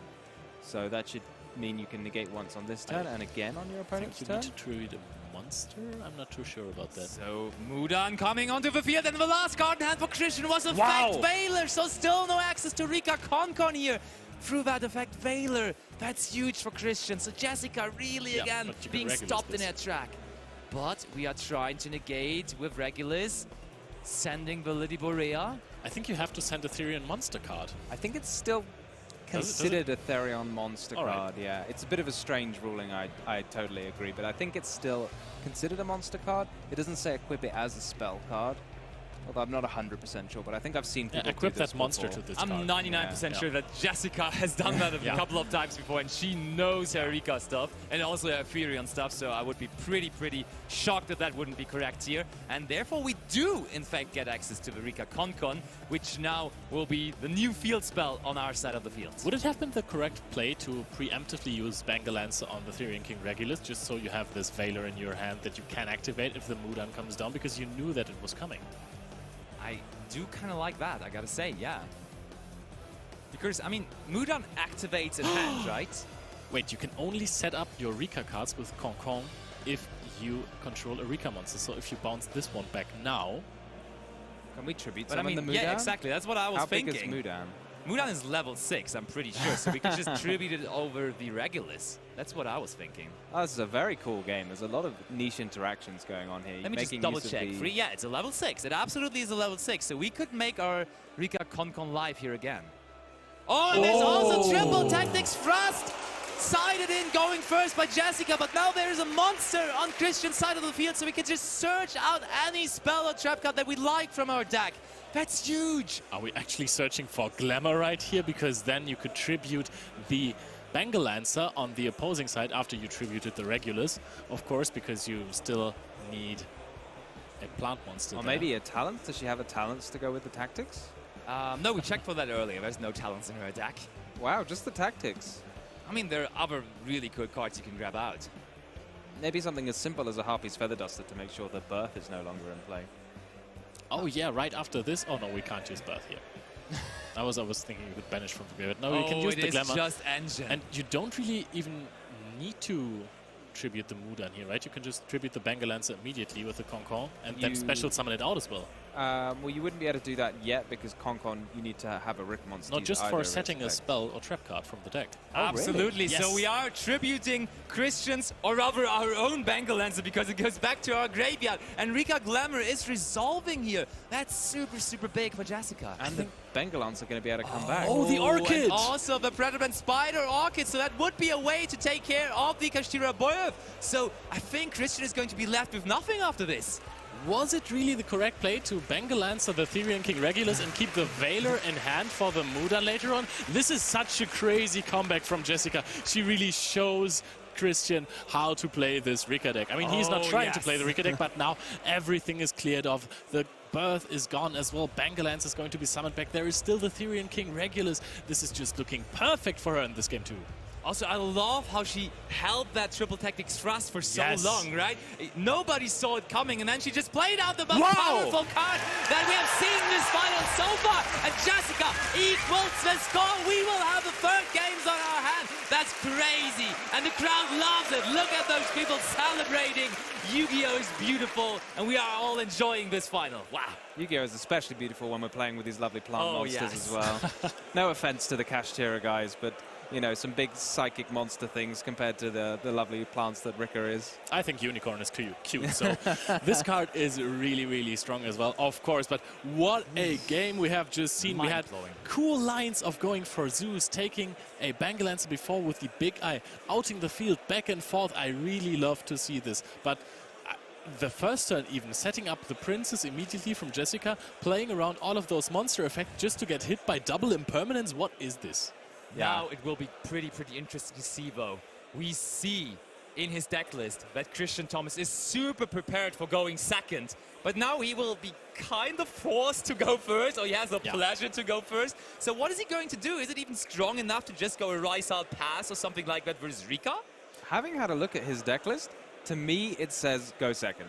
So that should mean you can negate once on this turn and again on your opponent's turn. I think you need to treat a monster? I'm not too sure about that. So Mudan coming onto the field, and the last card in hand for Christian was Effect Veiler, so still no access to Rikka Konkon here. Through that Effect Veiler, that's huge for Christian. So Jessica really again being stopped in her track. But we are trying to negate with Regulus, sending the Lily Borea. I think you have to send a Therion monster card. I think it's still considered a Therion monster card, yeah. It's a bit of a strange ruling, I totally agree, but I think it's still considered a monster card. It doesn't say equip it as a spell card. Although I'm not 100% sure, but I think I've seen people equip do this that monster before. to this I'm card. 99% sure that Jessica has done that a couple of times before, and she knows her Rikka stuff and also her Therion stuff, so I would be pretty shocked if that wouldn't be correct here. And therefore we do, in fact, get access to the Rikka Konkon, which now will be the new field spell on our side of the field. Would it have been the correct play to preemptively use Bangalancer on the Therion King Regulus, just so you have this Veiler in your hand that you can activate if the Mudan comes down, because you knew that it was coming? I do kind of like that, I gotta say, yeah. Because, I mean, Mudan activates in hand, right? Wait, you can only set up your Rikka cards with Konkon if you control a Rikka monster. So if you bounce this one back now... Can we tribute summon the Mudan? Yeah, exactly, that's what I was thinking. How big is Mudan? Mudan is level 6, I'm pretty sure, so we can just tribute it over the Regulus. That's what I was thinking. Oh, this is a very cool game. There's a lot of niche interactions going on here. Let me just double check. Yeah, it's a level 6. It absolutely is a level 6, so we could make our Rikka Konkon live here again. Oh, and there's also triple tactics thrust! Sided in, going first by Jessica, but now there's a monster on Christian's side of the field, so we can just search out any spell or trap card that we like from our deck. That's huge. Are we actually searching for glamour right here? Because then you could tribute the Bengal Lancer on the opposing side after you tributed the Regulus, of course, because you still need a plant monster. Or there. maybe a talent? Does she have a talents to go with the tactics? No, we checked for that earlier. There's no talents in her deck. Wow, just the tactics. I mean, there are other really good cards you can grab out. Maybe something as simple as a Harpy's Feather Duster to make sure that Birth is no longer in play. Oh yeah, right after this. Oh no, we can't use Birth here. I was thinking you could banish from the grid. No, you can use the glamour. It is just engine. And you don't really even need to tribute the Mudan here, right? You can just tribute the Bengal Lancer immediately with the Concon and then special summon it out as well. Well, you wouldn't be able to do that yet because Concon, you need to have a Rick monster. Not just for setting a spell or trap card from the deck. Oh, absolutely. Really? So Yes. we are tributing Christians, or rather our own Bengal Lancer, because it goes back to our graveyard. And Rikka Glamour is resolving here. That's super, super big for Jessica. And the Bengalans are going to be able to come back. Oh, the Orchid! And also the Predator and Spider Orchid. So that would be a way to take care of the Kashtira Boyev. So I think Christian is going to be left with nothing after this. Was it really the correct play to Bengal Lancer the Therian King Regulus and keep the Veiler in hand for the Mudan later on? This is such a crazy comeback from Jessica. She really shows Christian how to play this Rikka deck. I mean, he's not trying to play the Rikka deck, but now everything is cleared off. The Birth is gone as well. Bengal Lancer is going to be summoned back. There is still the Therian King Regulus. This is just looking perfect for her in this game too. Also, I love how she held that triple tactics thrust for so Yes. long, right? Nobody saw it coming, and then she just played out the most powerful card that we have seen in this final so far. And Jessica equals the score. We will have the third games on our hand. That's crazy. And the crowd loves it. Look at those people celebrating. Yu-Gi-Oh! Is beautiful, and we are all enjoying this final. Wow. Yu-Gi-Oh! Is especially beautiful when we're playing with these lovely plant monsters yes. as well. No offense to the Kashtira guys, but you know, some big psychic monster things compared to the lovely plants that Rikka is. I think Unicorn is cute, so this card is really, really strong as well, of course. But what a game we have just seen. We had cool lines of going for Zeus, taking a Bengal Lancer before with the big eye, outing the field back and forth. I really love to see this. But the first turn even, setting up the Princess immediately from Jessica, playing around all of those monster effects just to get hit by double impermanence. What is this? Now it will be pretty interesting to see, though. We see in his deck list that Christian Thomas is super prepared for going second, but now he will be kind of forced to go first, or he has a pleasure to go first. So what is he going to do? Is it even strong enough to just go a Rise Out Pass or something like that versus Rikka? Having had a look at his deck list, to me it says go second.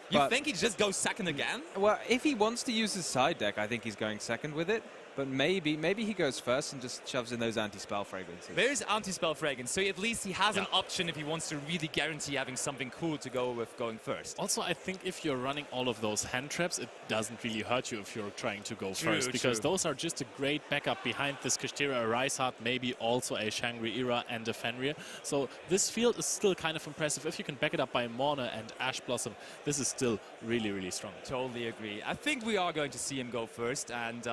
You think he just goes second again? Well, if he wants to use his side deck, I think he's going second with it. But maybe he goes first and just shoves in those anti-spell fragrances. There's anti-spell fragrance, so at least he has an option if he wants to really guarantee having something cool to go with going first. Also, I think if you're running all of those hand traps, it doesn't really hurt you if you're trying to go first, because those are just a great backup behind this Kashtira, a Rysart, maybe also a Shangri-Ira and a Fenrir. So this field is still kind of impressive. If you can back it up by Morna and Ash Blossom, this is still really, really strong. Totally agree. I think we are going to see him go first, and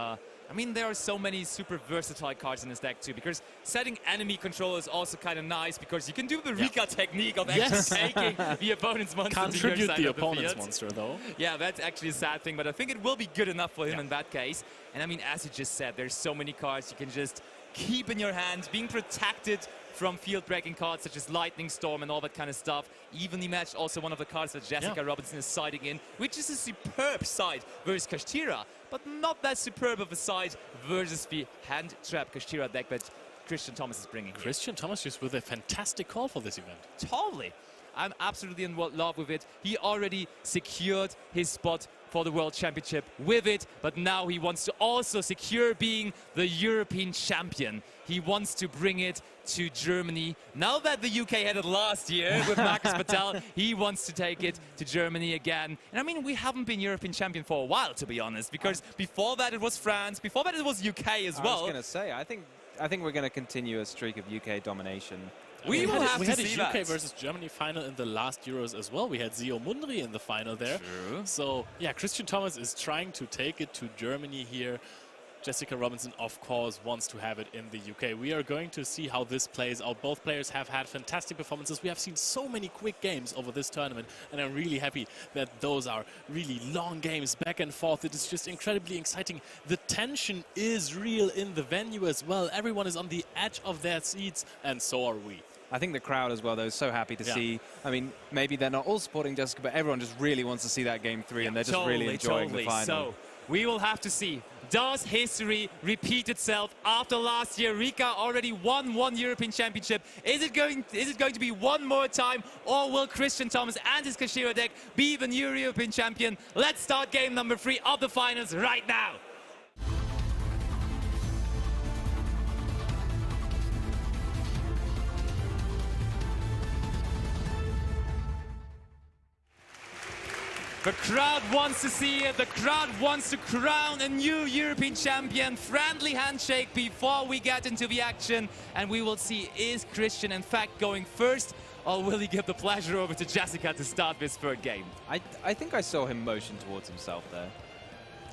I mean, there are so many super versatile cards in his deck too, because setting enemy control is also kind of nice, because you can do the Rikka technique of actually taking the opponent's monster Can't to your tribute side the of the opponent's field. monster, though. Yeah, that's actually a sad thing, but I think it will be good enough for him in that case. And I mean, as you just said, there's so many cards you can just keep in your hand, being protected from field-breaking cards such as Lightning Storm and all that kind of stuff. Evenly matched, also one of the cards that Jessica Robinson is siding in, which is a superb side versus Kashtira, but not that superb of a side versus the hand-trap Kashtira deck that Christian Thomas is bringing. Christian Thomas just with a fantastic call for this event. Totally. I'm absolutely in love with it. He already secured his spot for the World Championship with it, but now he wants to also secure being the European champion. He wants to bring it to Germany. Now that the UK had it last year with Marcus Patel, he wants to take it to Germany again. And I mean, we haven't been European champion for a while, to be honest, because before that it was France, before that it was UK as well. I was going to say, I think we're going to continue a streak of UK domination. We will have to see We had a UK versus Germany final in the last Euros as well. We had Zio Mundri in the final there. True. So, yeah, Christian Thomas is trying to take it to Germany here. Jessica Robinson, of course, wants to have it in the UK. We are going to see how this plays out. Both players have had fantastic performances. We have seen so many quick games over this tournament, and I'm really happy that those are really long games, back and forth. It is just incredibly exciting. The tension is real in the venue as well. Everyone is on the edge of their seats, and so are we. I think the crowd as well, though, is so happy to see. I mean, maybe they're not all supporting Jessica, but everyone just really wants to see that game 3, and they're just really enjoying the final. So we will have to see. Does history repeat itself after last year? Rikka already won 1 European Championship. Is it going to be one more time, or will Christian Thomas and his Kashtira deck be the new European champion? Let's start game number 3 of the finals right now. The crowd wants to see it. The crowd wants to crown a new European champion. Friendly handshake before we get into the action. And we will see, is Christian in fact going first, or will he give the pleasure over to Jessica to start this third game? I think I saw him motion towards himself there.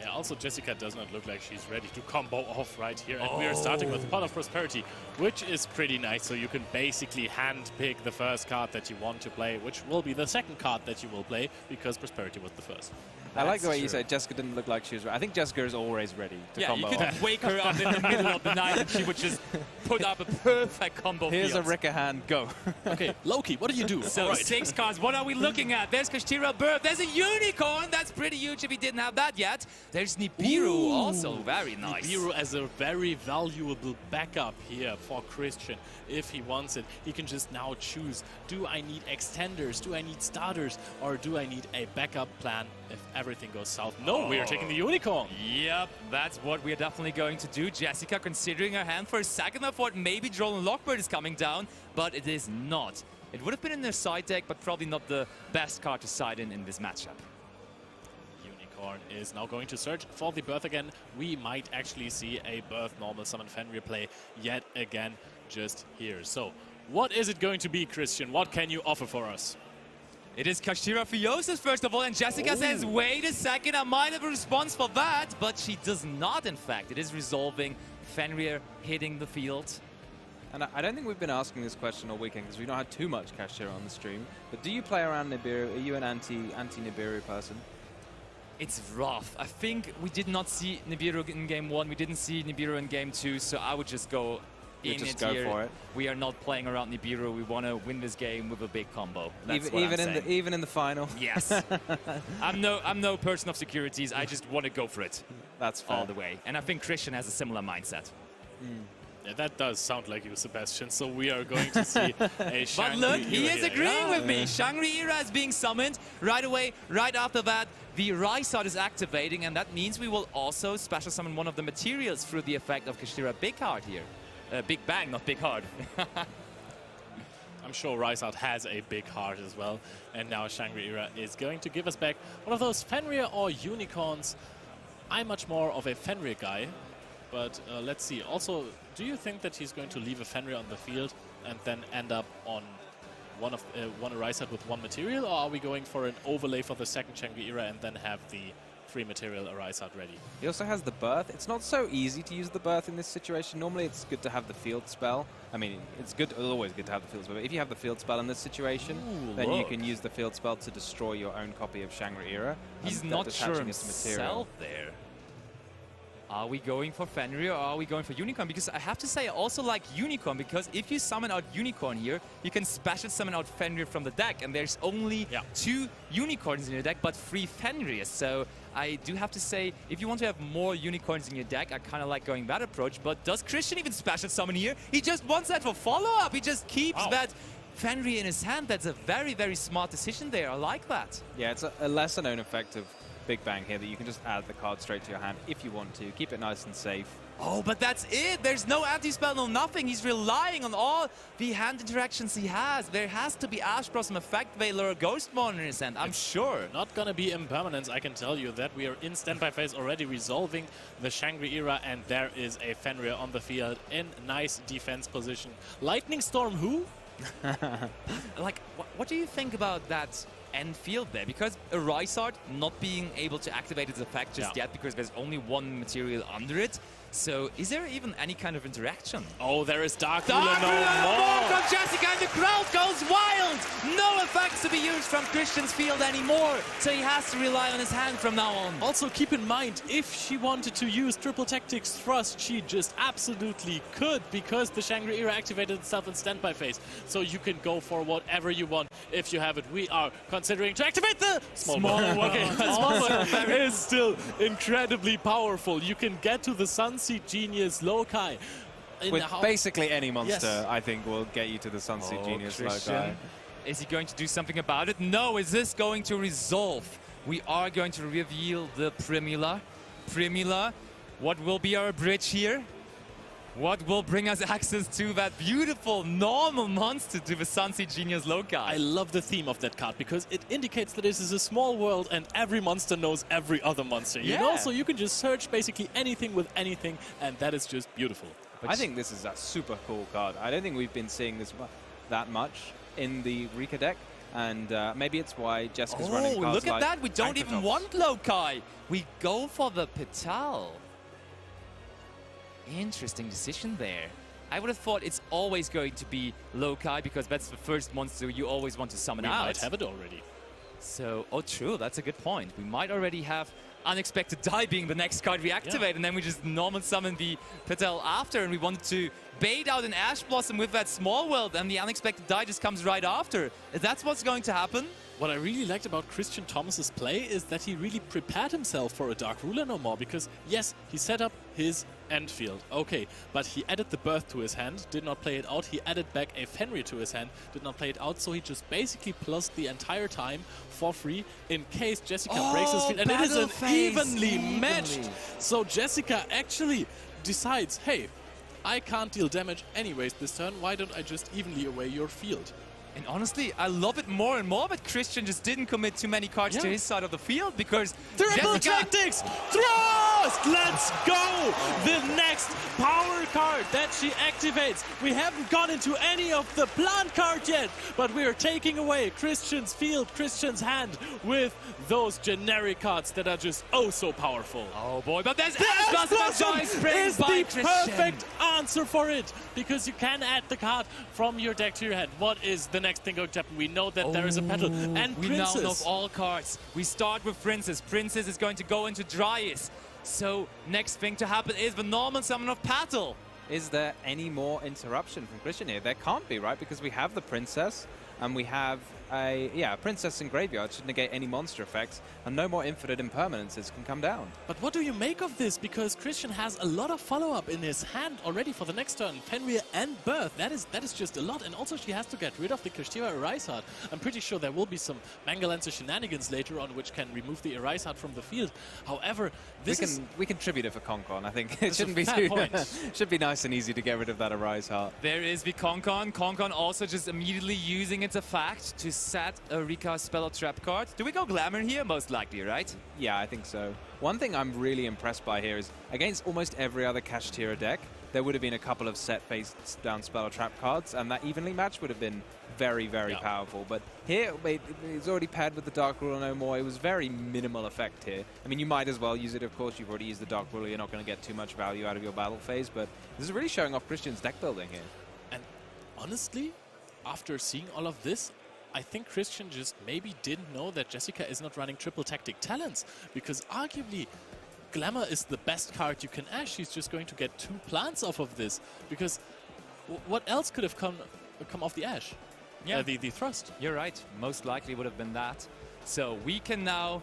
Yeah, also Jessica does not look like she's ready to combo off right here. And we are starting with Pot of Prosperity, which is pretty nice. So you can basically hand-pick the first card that you want to play, which will be the second card that you will play, because Prosperity was the first. I like the way you said Jessica didn't look like she was ready. I think Jessica is always ready to combo you could off. wake her up in the middle of the night and she would just put up a perfect combo. Here's a Rikka hand, go. Okay, Loki, what do you do? So 6 cards, what are we looking at? There's Kashtira Birth, there's a unicorn, that's pretty huge if he didn't have that yet. There's Nibiru, also very nice. Nibiru as a very valuable backup here for Christian. If he wants it, he can just now choose, do I need extenders, do I need starters, or do I need a backup plan if everything goes south? No, we are taking the unicorn. Yep, that's what we're definitely going to do. Jessica considering her hand for a second. I thought maybe Droll Lockbird is coming down, but it is not. It would have been in their side deck, but probably not the best card to side in this matchup. Unicorn is now going to search for the Birth again. We might actually see a Birth normal summon Fenrir play yet again just here. So, what is it going to be, Christian? What can you offer for us? It is Kashtira Theosis first of all, and Jessica says, wait a second, I might have a response for that, but she does not, in fact. It is resolving, Fenrir hitting the field. And I don't think we've been asking this question all weekend because we've not had too much Kashtira on the stream. But do you play around Nibiru? Are you an anti-Nibiru person? It's rough. I think we did not see Nibiru in game 1, we didn't see Nibiru in game 2, so I would just go for it. We are not playing around Nibiru. We want to win this game with a big combo. That's even in the final. Yes. I'm no person of securities. I just want to go for it. That's fair. All the way. And I think Christian has a similar mindset. Yeah, that does sound like you, Sebastian. So we are going to see a Shangri-Ira. But look, he is agreeing with me. Shangri-Ira is being summoned right away. Right after that, the Rysart is activating, and that means we will also special summon one of the materials through the effect of Kashtira Big Heart here. Big Bang, not Big Heart. I'm sure Rysart has a big heart as well. And now Shangri-Ira is going to give us back one of those Fenrir or unicorns. I'm much more of a Fenrir guy, but let's see. Also, do you think that he's going to leave a Fenrir on the field and then end up on one Rysart with one material, or are we going for an overlay for the second Shangri-Ira and then have the 3 material Rysart ready? He also has the Birth. It's not so easy to use the Birth in this situation. Normally it's good to have the field spell. I mean, it's always good to have the field spell. But if you have the field spell in this situation, then you can use the field spell to destroy your own copy of Shangri-Ira. He's not sure himself there. Are we going for Fenrir or are we going for Unicorn? Because I have to say I also like Unicorn, because if you summon out Unicorn here, you can special summon out Fenrir from the deck, and there's only 2 Unicorns in your deck, but 3 Fenrirs. So I do have to say, if you want to have more Unicorns in your deck, I kind of like going that approach. But does Christian even special summon here? He just wants that for follow-up. He just keeps that Fenrir in his hand. That's a very, very smart decision there. I like that. Yeah, it's a lesser-known effect of Big Bang here that you can just add the card straight to your hand if you want to. Keep it nice and safe. Oh, but that's it. There's no anti-spell, no nothing. He's relying on all the hand interactions he has. There has to be Ash Blossom, Effect Veiler, or Ghost Monster in his hand, I'm sure. Not gonna be impermanence, I can tell you that. We are in standby phase already, resolving the Shangri-Ira, and there is a Fenrir on the field in nice defense position. Lightning Storm who? Like, what do you think about that end field there? Because a Rysart not being able to activate its effect just yet because there's only 1 material under it, So is there even any kind of interaction? Oh, there is Dark Dark Ruler no Ruler more! from Jessica, and the crowd goes wild! No effects to be used from Christian's field anymore, so he has to rely on his hand from now on. Also, keep in mind, if she wanted to use Triple Tactics Thrust, she just absolutely could, because the Shangri-Ira activated itself in standby phase. So you can go for whatever you want if you have it. We are considering to activate the small one. Okay, small one is still incredibly powerful. You can get to the Sunseed Genius Loci. With basically any monster, Yes. I think will get you to the Sunseed Genius Christian. Loci. Is he going to do something about it? No, is this going to resolve? We are going to reveal the Primula. Primula, what will be our bridge here? What will bring us access to that beautiful normal monster, to the Sunseed Genius Loci? I love the theme of that card because it indicates that this is a small world and every monster knows every other monster. You know, so you can just search basically anything with anything, and that is just beautiful. I think this is a super cool card. I don't think we've been seeing this that much in the Rikka deck, and maybe it's why Jessica's running cards look at like that! We don't even Anchor want Loci. We go for the Petal. Interesting decision there. I would have thought it's always going to be Loci because that's the first monster you always want to summon out. We might have it already. So, oh true, that's a good point. We might already have Unexpected Die being the next card we activate, and then we just normal summon the Petal after, and we wanted to bait out an Ash Blossom with that small world, and the Unexpected Die just comes right after. That's what's going to happen. What I really liked about Christian Thomas's play is that he really prepared himself for a Dark Ruler no more, because yes, he set up his end field, okay, but he added the Birth to his hand, did not play it out. He added back a Fenrir to his hand, did not play it out, so he just basically plussed the entire time for free in case Jessica breaks his field, and it is an evenly matched. So Jessica actually decides, hey, I can't deal damage anyways this turn, why don't I just evenly away your field? And honestly, I love it more and more that Christian just didn't commit too many cards to his side of the field, because Triple Tactics! Thrust! Let's go! The next power card that she activates. We haven't gone into any of the plant card yet, but we are taking away Christian's field, Christian's hand with those generic cards that are just oh so powerful. Oh boy, but there's The Ash Blossom is the Christian. perfect answer for it, because you can add the card from your deck to your hand. What is the next thing going to happen? We know that there is a Petal and we Princess. now know all cards. We start with Princess. Princess is going to go into Dryas. So next thing to happen is the normal summon of Petal. Is there any more interruption from Christian here? There can't be, right? Because we have the Princess, and we have a Princess in Graveyard should negate any monster effects, and no more Infinite Impermanences can come down. But what do you make of this? Because Christian has a lot of follow-up in his hand already for the next turn. Fenrir and Birth, that is just a lot. And also she has to get rid of the Kashtira Erasehard. I'm pretty sure there will be some Mangalancer shenanigans later on which can remove the Erasehard from the field. However, we can tribute it for Concon. I think it shouldn't be fair too point. should be nice and easy to get rid of that Erasehard. There is the Concon. Concon also just immediately using its effect to set a Rikka spell or trap card. Do we go Glamour here? Most likely, right? Yeah, I think so. One thing I'm really impressed by here is against almost every other Kashtira deck, there would have been a couple of set face down spell or trap cards, and that evenly match would have been very, very powerful. But here, it's already paired with the Dark Ruler no more. It was very minimal effect here. I mean, you might as well use it, of course. You've already used the Dark Ruler. You're not going to get too much value out of your battle phase, but this is really showing off Christian's deck building here. And honestly, after seeing all of this, I think Christian just maybe didn't know that Jessica is not running Triple Tactic Talents, because arguably Glamour is the best card you can ash. She's just going to get 2 plants off of this, because what else could have come off the ash? Yeah, the thrust. You're right. Most likely would have been that. So we can now,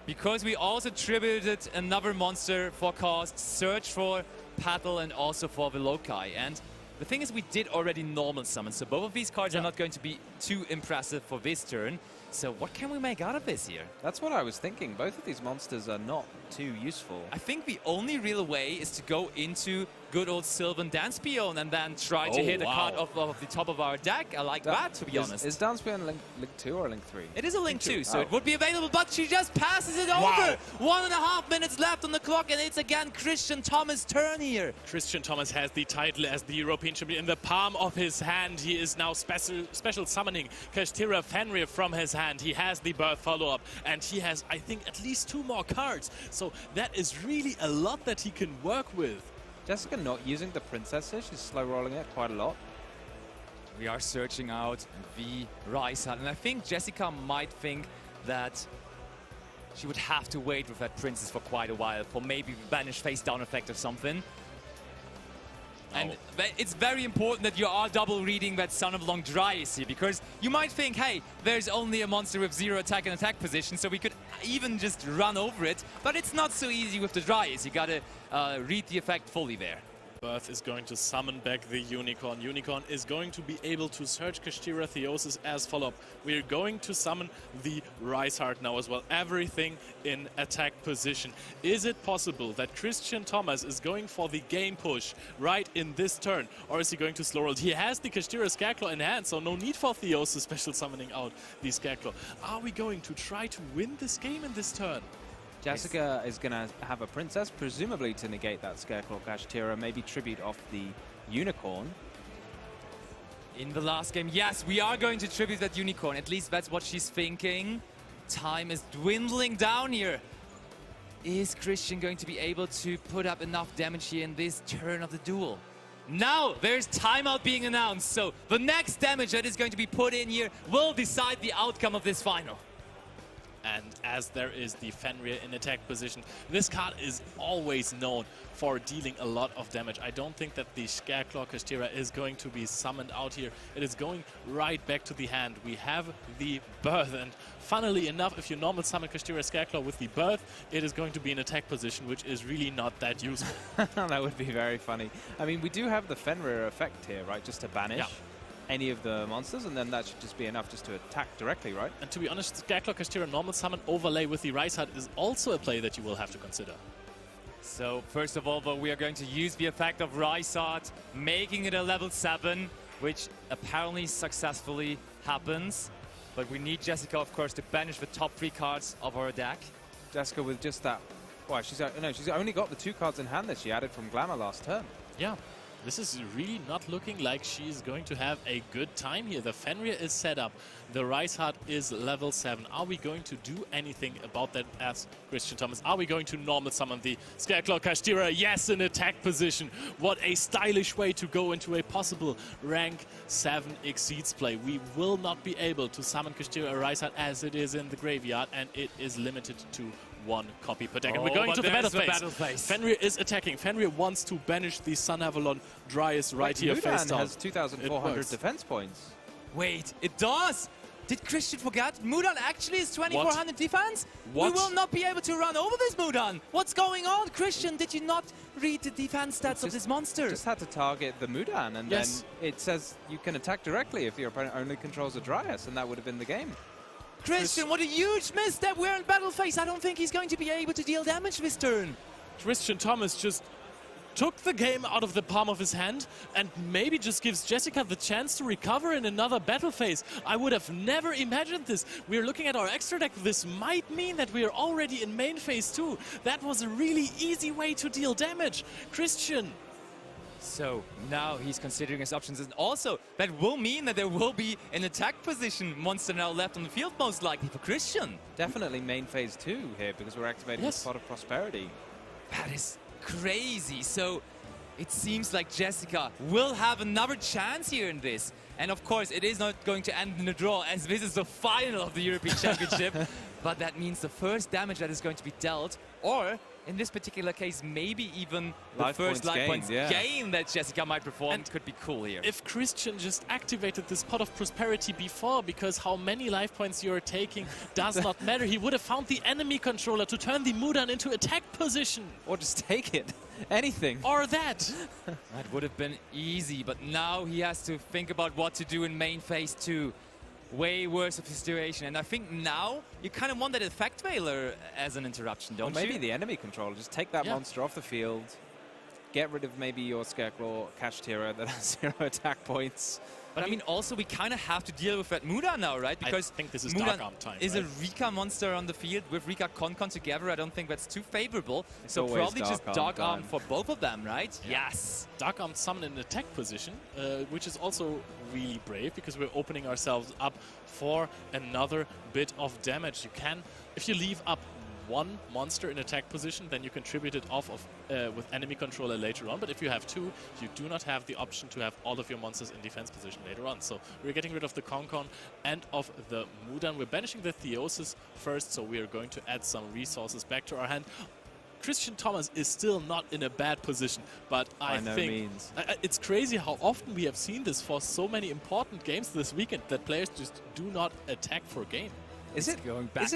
because we also tributed another monster for cost, search for Petal and also for the Loci. And the thing is, we did already normal summon, so both of these cards are not going to be too impressive for this turn. So what can we make out of this here? That's what I was thinking. Both of these monsters are not too useful. I think the only real way is to go into good old Sylvan Dancepion and then try to hit a card off the top of our deck. I like that, to be honest. Is Dancepion Link 2 or Link 3? It is a Link 2, so it would be available, but she just passes it over. 1.5 minutes left on the clock, and it's again Christian Thomas' turn here. Christian Thomas has the title as the European champion in the palm of his hand. He is now special summoning Kashtira Fenrir from his hand. He has the Birth follow-up, and he has, I think, at least 2 more cards. So that is really a lot that he can work with. Jessica not using the princess here. She's slow rolling it quite a lot. We are searching out the Rysart, and I think Jessica might think that she would have to wait with that princess for quite a while for maybe banish face down effect or something. And it's very important that you are double reading that Sunavalon Dryas here, because you might think, hey, there's only a monster with 0 attack and attack position, so we could even just run over it. But it's not so easy with the Dryas. You gotta read the effect fully there. Birth is going to summon back the Unicorn. Unicorn is going to be able to search Kashtira Theosis as follow-up. We're going to summon the Rysart now as well. Everything in attack position. Is it possible that Christian Thomas is going for the game push right in this turn? Or is he going to slow roll? He has the Kashtira Scareclaw in hand, so no need for Theosis special summoning out the Scareclaw. Are we going to try to win this game in this turn? Jessica is going to have a princess, presumably to negate that Scareclaw Kashtira, maybe tribute off the Unicorn. In the last game, yes, we are going to tribute that Unicorn. At least that's what she's thinking. Time is dwindling down here. Is Christian going to be able to put up enough damage here in this turn of the duel? Now there's timeout being announced, so the next damage that is going to be put in here will decide the outcome of this final. And as there is the Fenrir in attack position, this card is always known for dealing a lot of damage. I don't think that the Scareclaw Kashtira is going to be summoned out here. It is going right back to the hand. We have the Birth, and funnily enough, if you normal summon Kashtira Scareclaw with the Birth, it is going to be in attack position, which is really not that useful. That would be very funny. I mean, we do have the Fenrir effect here, right? Just to banish any of the monsters, and then that should just be enough just to attack directly, right? And to be honest, Scareclaw Kashtira normal summon overlay with the Rysart is also a play that you will have to consider. So first of all, though, we are going to use the effect of Rysart, making it a level 7, which apparently successfully happens. But we need Jessica, of course, to banish the top 3 cards of our deck. Jessica with just that... Well, she's only got the 2 cards in hand that she added from Glamour last turn. Yeah. This is really not looking like she's going to have a good time here. The Fenrir is set up. The Rysart is level 7. Are we going to do anything about that as Christian Thomas? Are we going to normal summon the Scareclaw Kashtira? Yes, in attack position. What a stylish way to go into a possible rank 7 Exceeds play. We will not be able to summon Kashtira Rysart as it is in the graveyard, and it is limited to 1 copy per deck. And we're going to the battle phase. Fenrir is attacking. Fenrir wants to banish the Sunavalon Dryas right here face down. Has 2,400 defense points. Wait, it does? Did Christian forget? Mudan actually is 2,400 defense? What? We will not be able to run over this Mudan. What's going on? Christian, did you not read the defense stats of this monster? Just had to target the Mudan, and then it says you can attack directly if your opponent only controls a Dryas, and that would have been the game. Christian, what a huge misstep. We're in battle phase. I don't think he's going to be able to deal damage this turn. Christian Thomas just took the game out of the palm of his hand and maybe just gives Jessica the chance to recover in another battle phase. I would have never imagined this. We're looking at our extra deck. This might mean that we are already in main phase 2. That was a really easy way to deal damage. Christian. So now he's considering his options, and also that will mean that there will be an attack position monster now left on the field, most likely for Christian. Definitely main phase 2 here, because we're activating the Pot of Prosperity. That is crazy. So it seems like Jessica will have another chance here in this. And of course, it is not going to end in a draw, as this is the final of the European Championship. But that means the first damage that is going to be dealt, or in this particular case, maybe even the first life points gain that Jessica might perform, and could be cool here. If Christian just activated this Pot of Prosperity before, because how many life points you're taking does not matter, he would have found the enemy controller to turn the Mudan into attack position. Or just take it. Anything. Or that. That would have been easy, but now he has to think about what to do in main phase 2. Way worse of the situation, and I think now you kind of want that effect veiler as an interruption, don't you? Maybe the enemy controller. Just take that monster off the field, get rid of maybe your Scareclaw Kashtira that has 0 attack points. But I mean, also we kind of have to deal with that Mudan now, right? Because I think this is Mudan Dark Arm time, is a Rikka monster on the field with Rikka Con together. I don't think that's too favorable. So probably just Dark Arm for both of them, right? Yeah. Yes. Dark Arm summon in attack position, which is also really brave, because we're opening ourselves up for another bit of damage. You can, if you leave up one monster in attack position, then you can tribute it off of with enemy controller later on. But if you have two, you do not have the option to have all of your monsters in defense position later on. So we're getting rid of the Konkon and of the Mudan. We're banishing the Theosis first, so we are going to add some resources back to our hand. Christian Thomas is still not in a bad position, but I think it's crazy how often we have seen this for so many important games this weekend that players just do not attack for game. Is it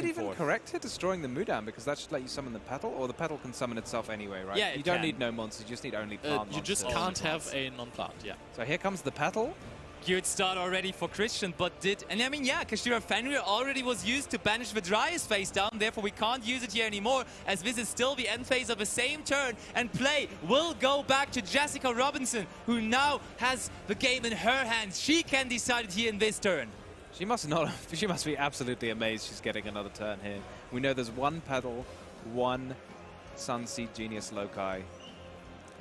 even correct here destroying the Mudan? Because that should let you summon the petal, or the petal can summon itself anyway, right? Yeah, you don't need no monsters, you just need only plant monsters. You just can't have a non-plant, yeah. So here comes the petal. Good start already for Christian, but and I mean, yeah, Kashtira Fenrir already was used to banish the Dryas face down, therefore we can't use it here anymore, as this is still the end phase of the same turn, and play will go back to Jessica Robinson, who now has the game in her hands. She can decide it here in this turn. She must be absolutely amazed she's getting another turn here. We know there's one petal, one Sunseed Genius Loci.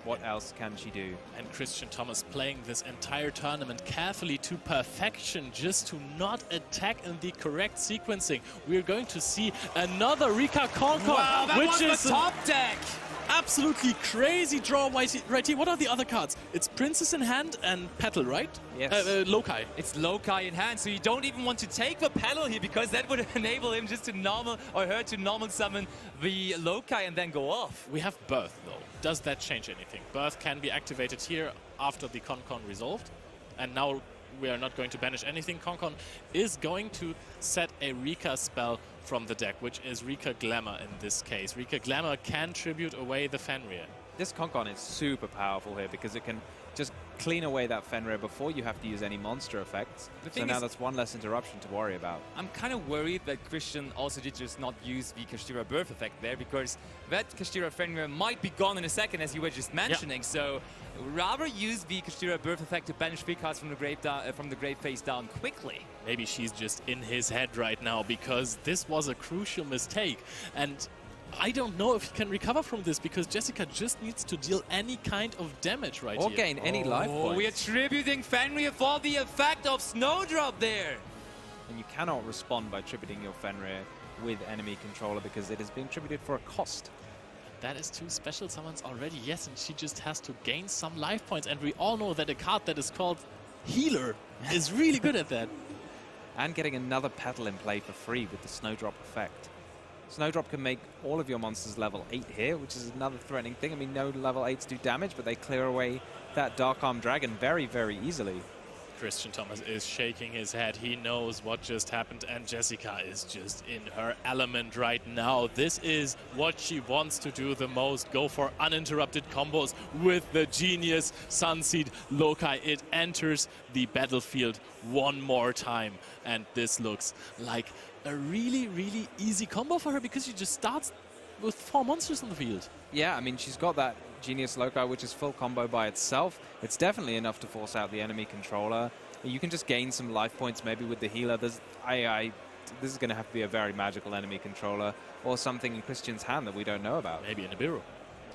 What else can she do? And Christian Thomas playing this entire tournament carefully to perfection just to not attack in the correct sequencing. We're going to see another Rikka Konkon, wow, that which was is the top deck. Absolutely crazy draw right here. What are the other cards? It's Princess in hand and Petal, right? Yes. Loci. It's Loci in hand, so you don't even want to take the Petal here because that would enable him just to her to normal summon the Loci and then go off. We have Birth though. Does that change anything? Birth can be activated here after the Konkon resolved, and now we are not going to banish anything. Konkon is going to set a Rikka spell from the deck, which is Rikka Glamour in this case. Rikka Glamour can tribute away the Fenrir. This Konkon is super powerful here because it can just clean away that Fenrir before you have to use any monster effects. So now that's one less interruption to worry about. I'm kind of worried that Christian also did just not use the Kashtira Birth effect there, because that Kashtira Fenrir might be gone in a second, as you were just mentioning. Yeah. So rather use the Kashtira Birth effect to banish 3 cards from the grave face down quickly. Maybe she's just in his head right now, because this was a crucial mistake. And I don't know if he can recover from this, because Jessica just needs to deal any kind of damage right here. Or gain any life points. We are tributing Fenrir for the effect of Snowdrop there. And you cannot respond by tributing your Fenrir with enemy controller, because it is being tributed for a cost. That is 2 special summons already, yes, and she just has to gain some life points. And we all know that a card that is called Healer is really good at that. And getting another petal in play for free with the Snowdrop effect. Snowdrop can make all of your monsters level 8 here, which is another threatening thing. I mean, no level 8s do damage, but they clear away that Dark Arm Dragon very, very easily. Christian Thomas is shaking his head. He knows what just happened, and Jessica is just in her element right now. This is what she wants to do the most. Go for uninterrupted combos with the Genius Sunseed Loci. It enters the battlefield one more time, and this looks like a really, really easy combo for her, because she just starts with 4 monsters on the field. Yeah, I mean, she's got that Genius Loci, which is full combo by itself. It's definitely enough to force out the enemy controller. You can just gain some life points maybe with the healer. This is going to have to be a very magical enemy controller, or something in Christian's hand that we don't know about. Maybe a Nibiru.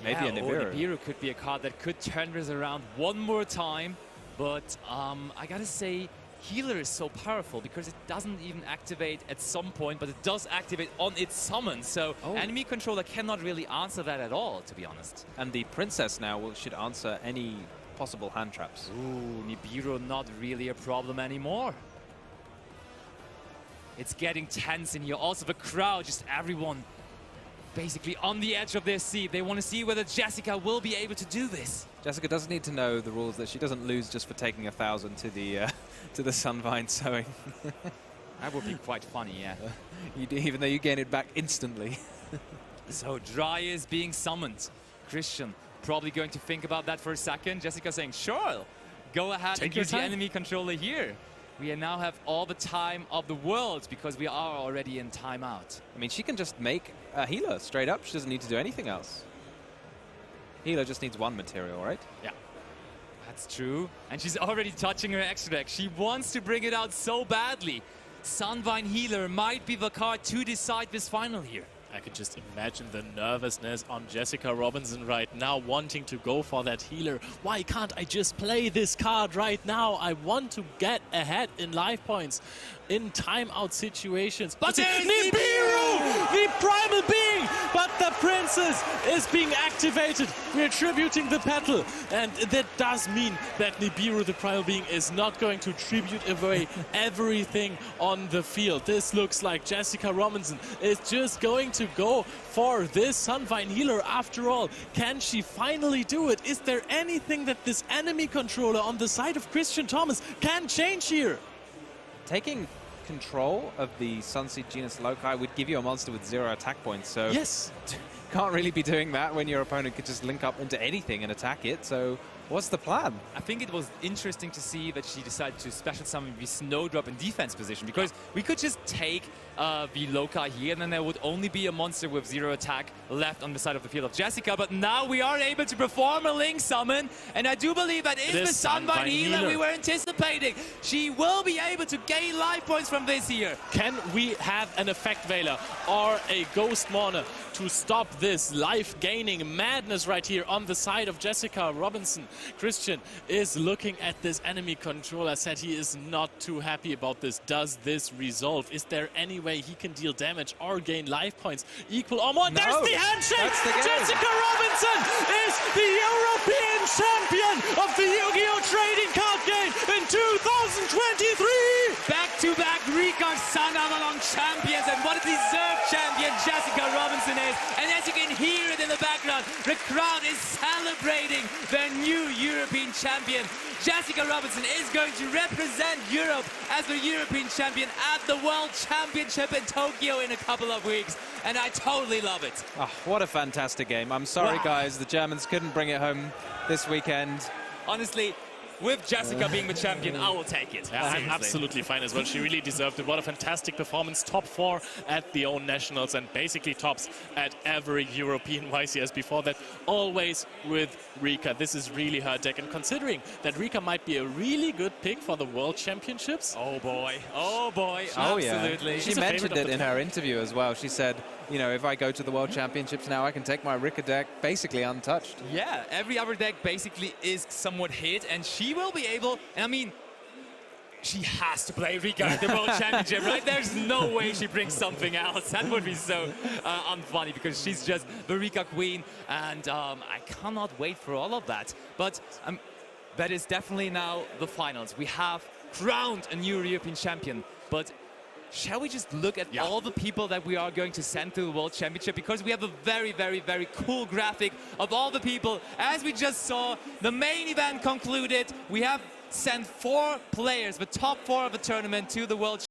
Maybe a Nibiru. Nibiru could be a card that could turn this around one more time, but I gotta say, Healer is so powerful because it doesn't even activate at some point, but it does activate on its summon. So enemy controller cannot really answer that at all, to be honest. And the Princess now should answer any possible hand traps. Ooh, Nibiru not really a problem anymore. It's getting tense in here. Also the crowd, just everyone basically on the edge of their seat. They want to see whether Jessica will be able to do this. Jessica does need to know the rules, that she doesn't lose just for taking 1,000 to the Sunvine sowing. That would be quite funny, yeah. Even though you gain it back instantly. So Dryas being summoned. Christian probably going to think about that for a second. Jessica saying, sure, go ahead and use the enemy controller here. We now have all the time of the world because we are already in timeout. I mean, she can just make a healer straight up. She doesn't need to do anything else. Healer just needs 1 material, right? Yeah. That's true. And she's already touching her extra deck. She wants to bring it out so badly. Sunvine Healer might be the card to decide this final here. I could just imagine the nervousness on Jessica Robinson right now, wanting to go for that healer. Why can't I just play this card right now? I want to get ahead in life points, in timeout situations. But there's Nibiru! the primal being, but the princess is being activated. We're tributing the petal, and that does mean that Nibiru, the primal being, is not going to tribute away everything on the field. This looks like Jessica Robinson is just going to go for this Sunvine healer after all. Can she finally do it? Is there anything that this enemy controller on the side of Christian Thomas can change here? Taking control of the Sunseed genus Loci would give you a monster with 0 attack points, so yes, can't really be doing that when your opponent could just link up into anything and attack it. So what's the plan? I think it was interesting to see that she decided to special summon the Snowdrop in defense position, because we could just take the Loci here and then there would only be a monster with 0 attack left on the side of the field of Jessica. But now we are able to perform a Link Summon, and I do believe that is the Sunvine healer we were anticipating. She will be able to gain life points from this here. Can we have an Effect Veiler or a Ghost Mourner to stop this life-gaining madness right here on the side of Jessica Robinson? Christian is looking at this enemy controller, said he is not too happy about this. Does this resolve? Is there any way he can deal damage or gain life points equal or more? No, there's the handshake! Jessica Robinson is the European champion of the Yu-Gi-Oh! Trading Card Game in 2023! Back-to-back Rikka Sunavalon champions, and what a deserved champion Jessica Robinson is. And as you can hear it in the background, the crowd is celebrating their new European champion. Jessica Robinson is going to represent Europe as the European champion at the World Championship in Tokyo in a couple of weeks, and I totally love it. Oh, what a fantastic game. I'm sorry, guys, the Germans couldn't bring it home this weekend. Honestly, with Jessica being the champion, I will take it. Yeah, I'm absolutely fine as well. She really deserved it. What a fantastic performance. Top 4 at the own nationals and basically tops at every European YCS before that. Always with Rikka. This is really her deck. And considering that Rikka might be a really good pick for the World Championships. Oh boy. Oh boy. Oh absolutely. Yeah. She mentioned it in her interview as well. She said, you know, if I go to the World Championships now, I can take my Rikka deck basically untouched. Yeah, every other deck basically is somewhat hit, and she will be able, and I mean, she has to play Rikka at the World Championship, right? There's no way she brings something else. That would be so unfunny, because she's just the Rikka queen, and I cannot wait for all of that. But that is definitely now the finals. We have crowned a new European champion, but shall we just look at all the people that we are going to send to the World Championship? Because we have a very, very, very cool graphic of all the people. As we just saw, the main event concluded. We have sent 4 players, the top 4 of the tournament, to the World Championship.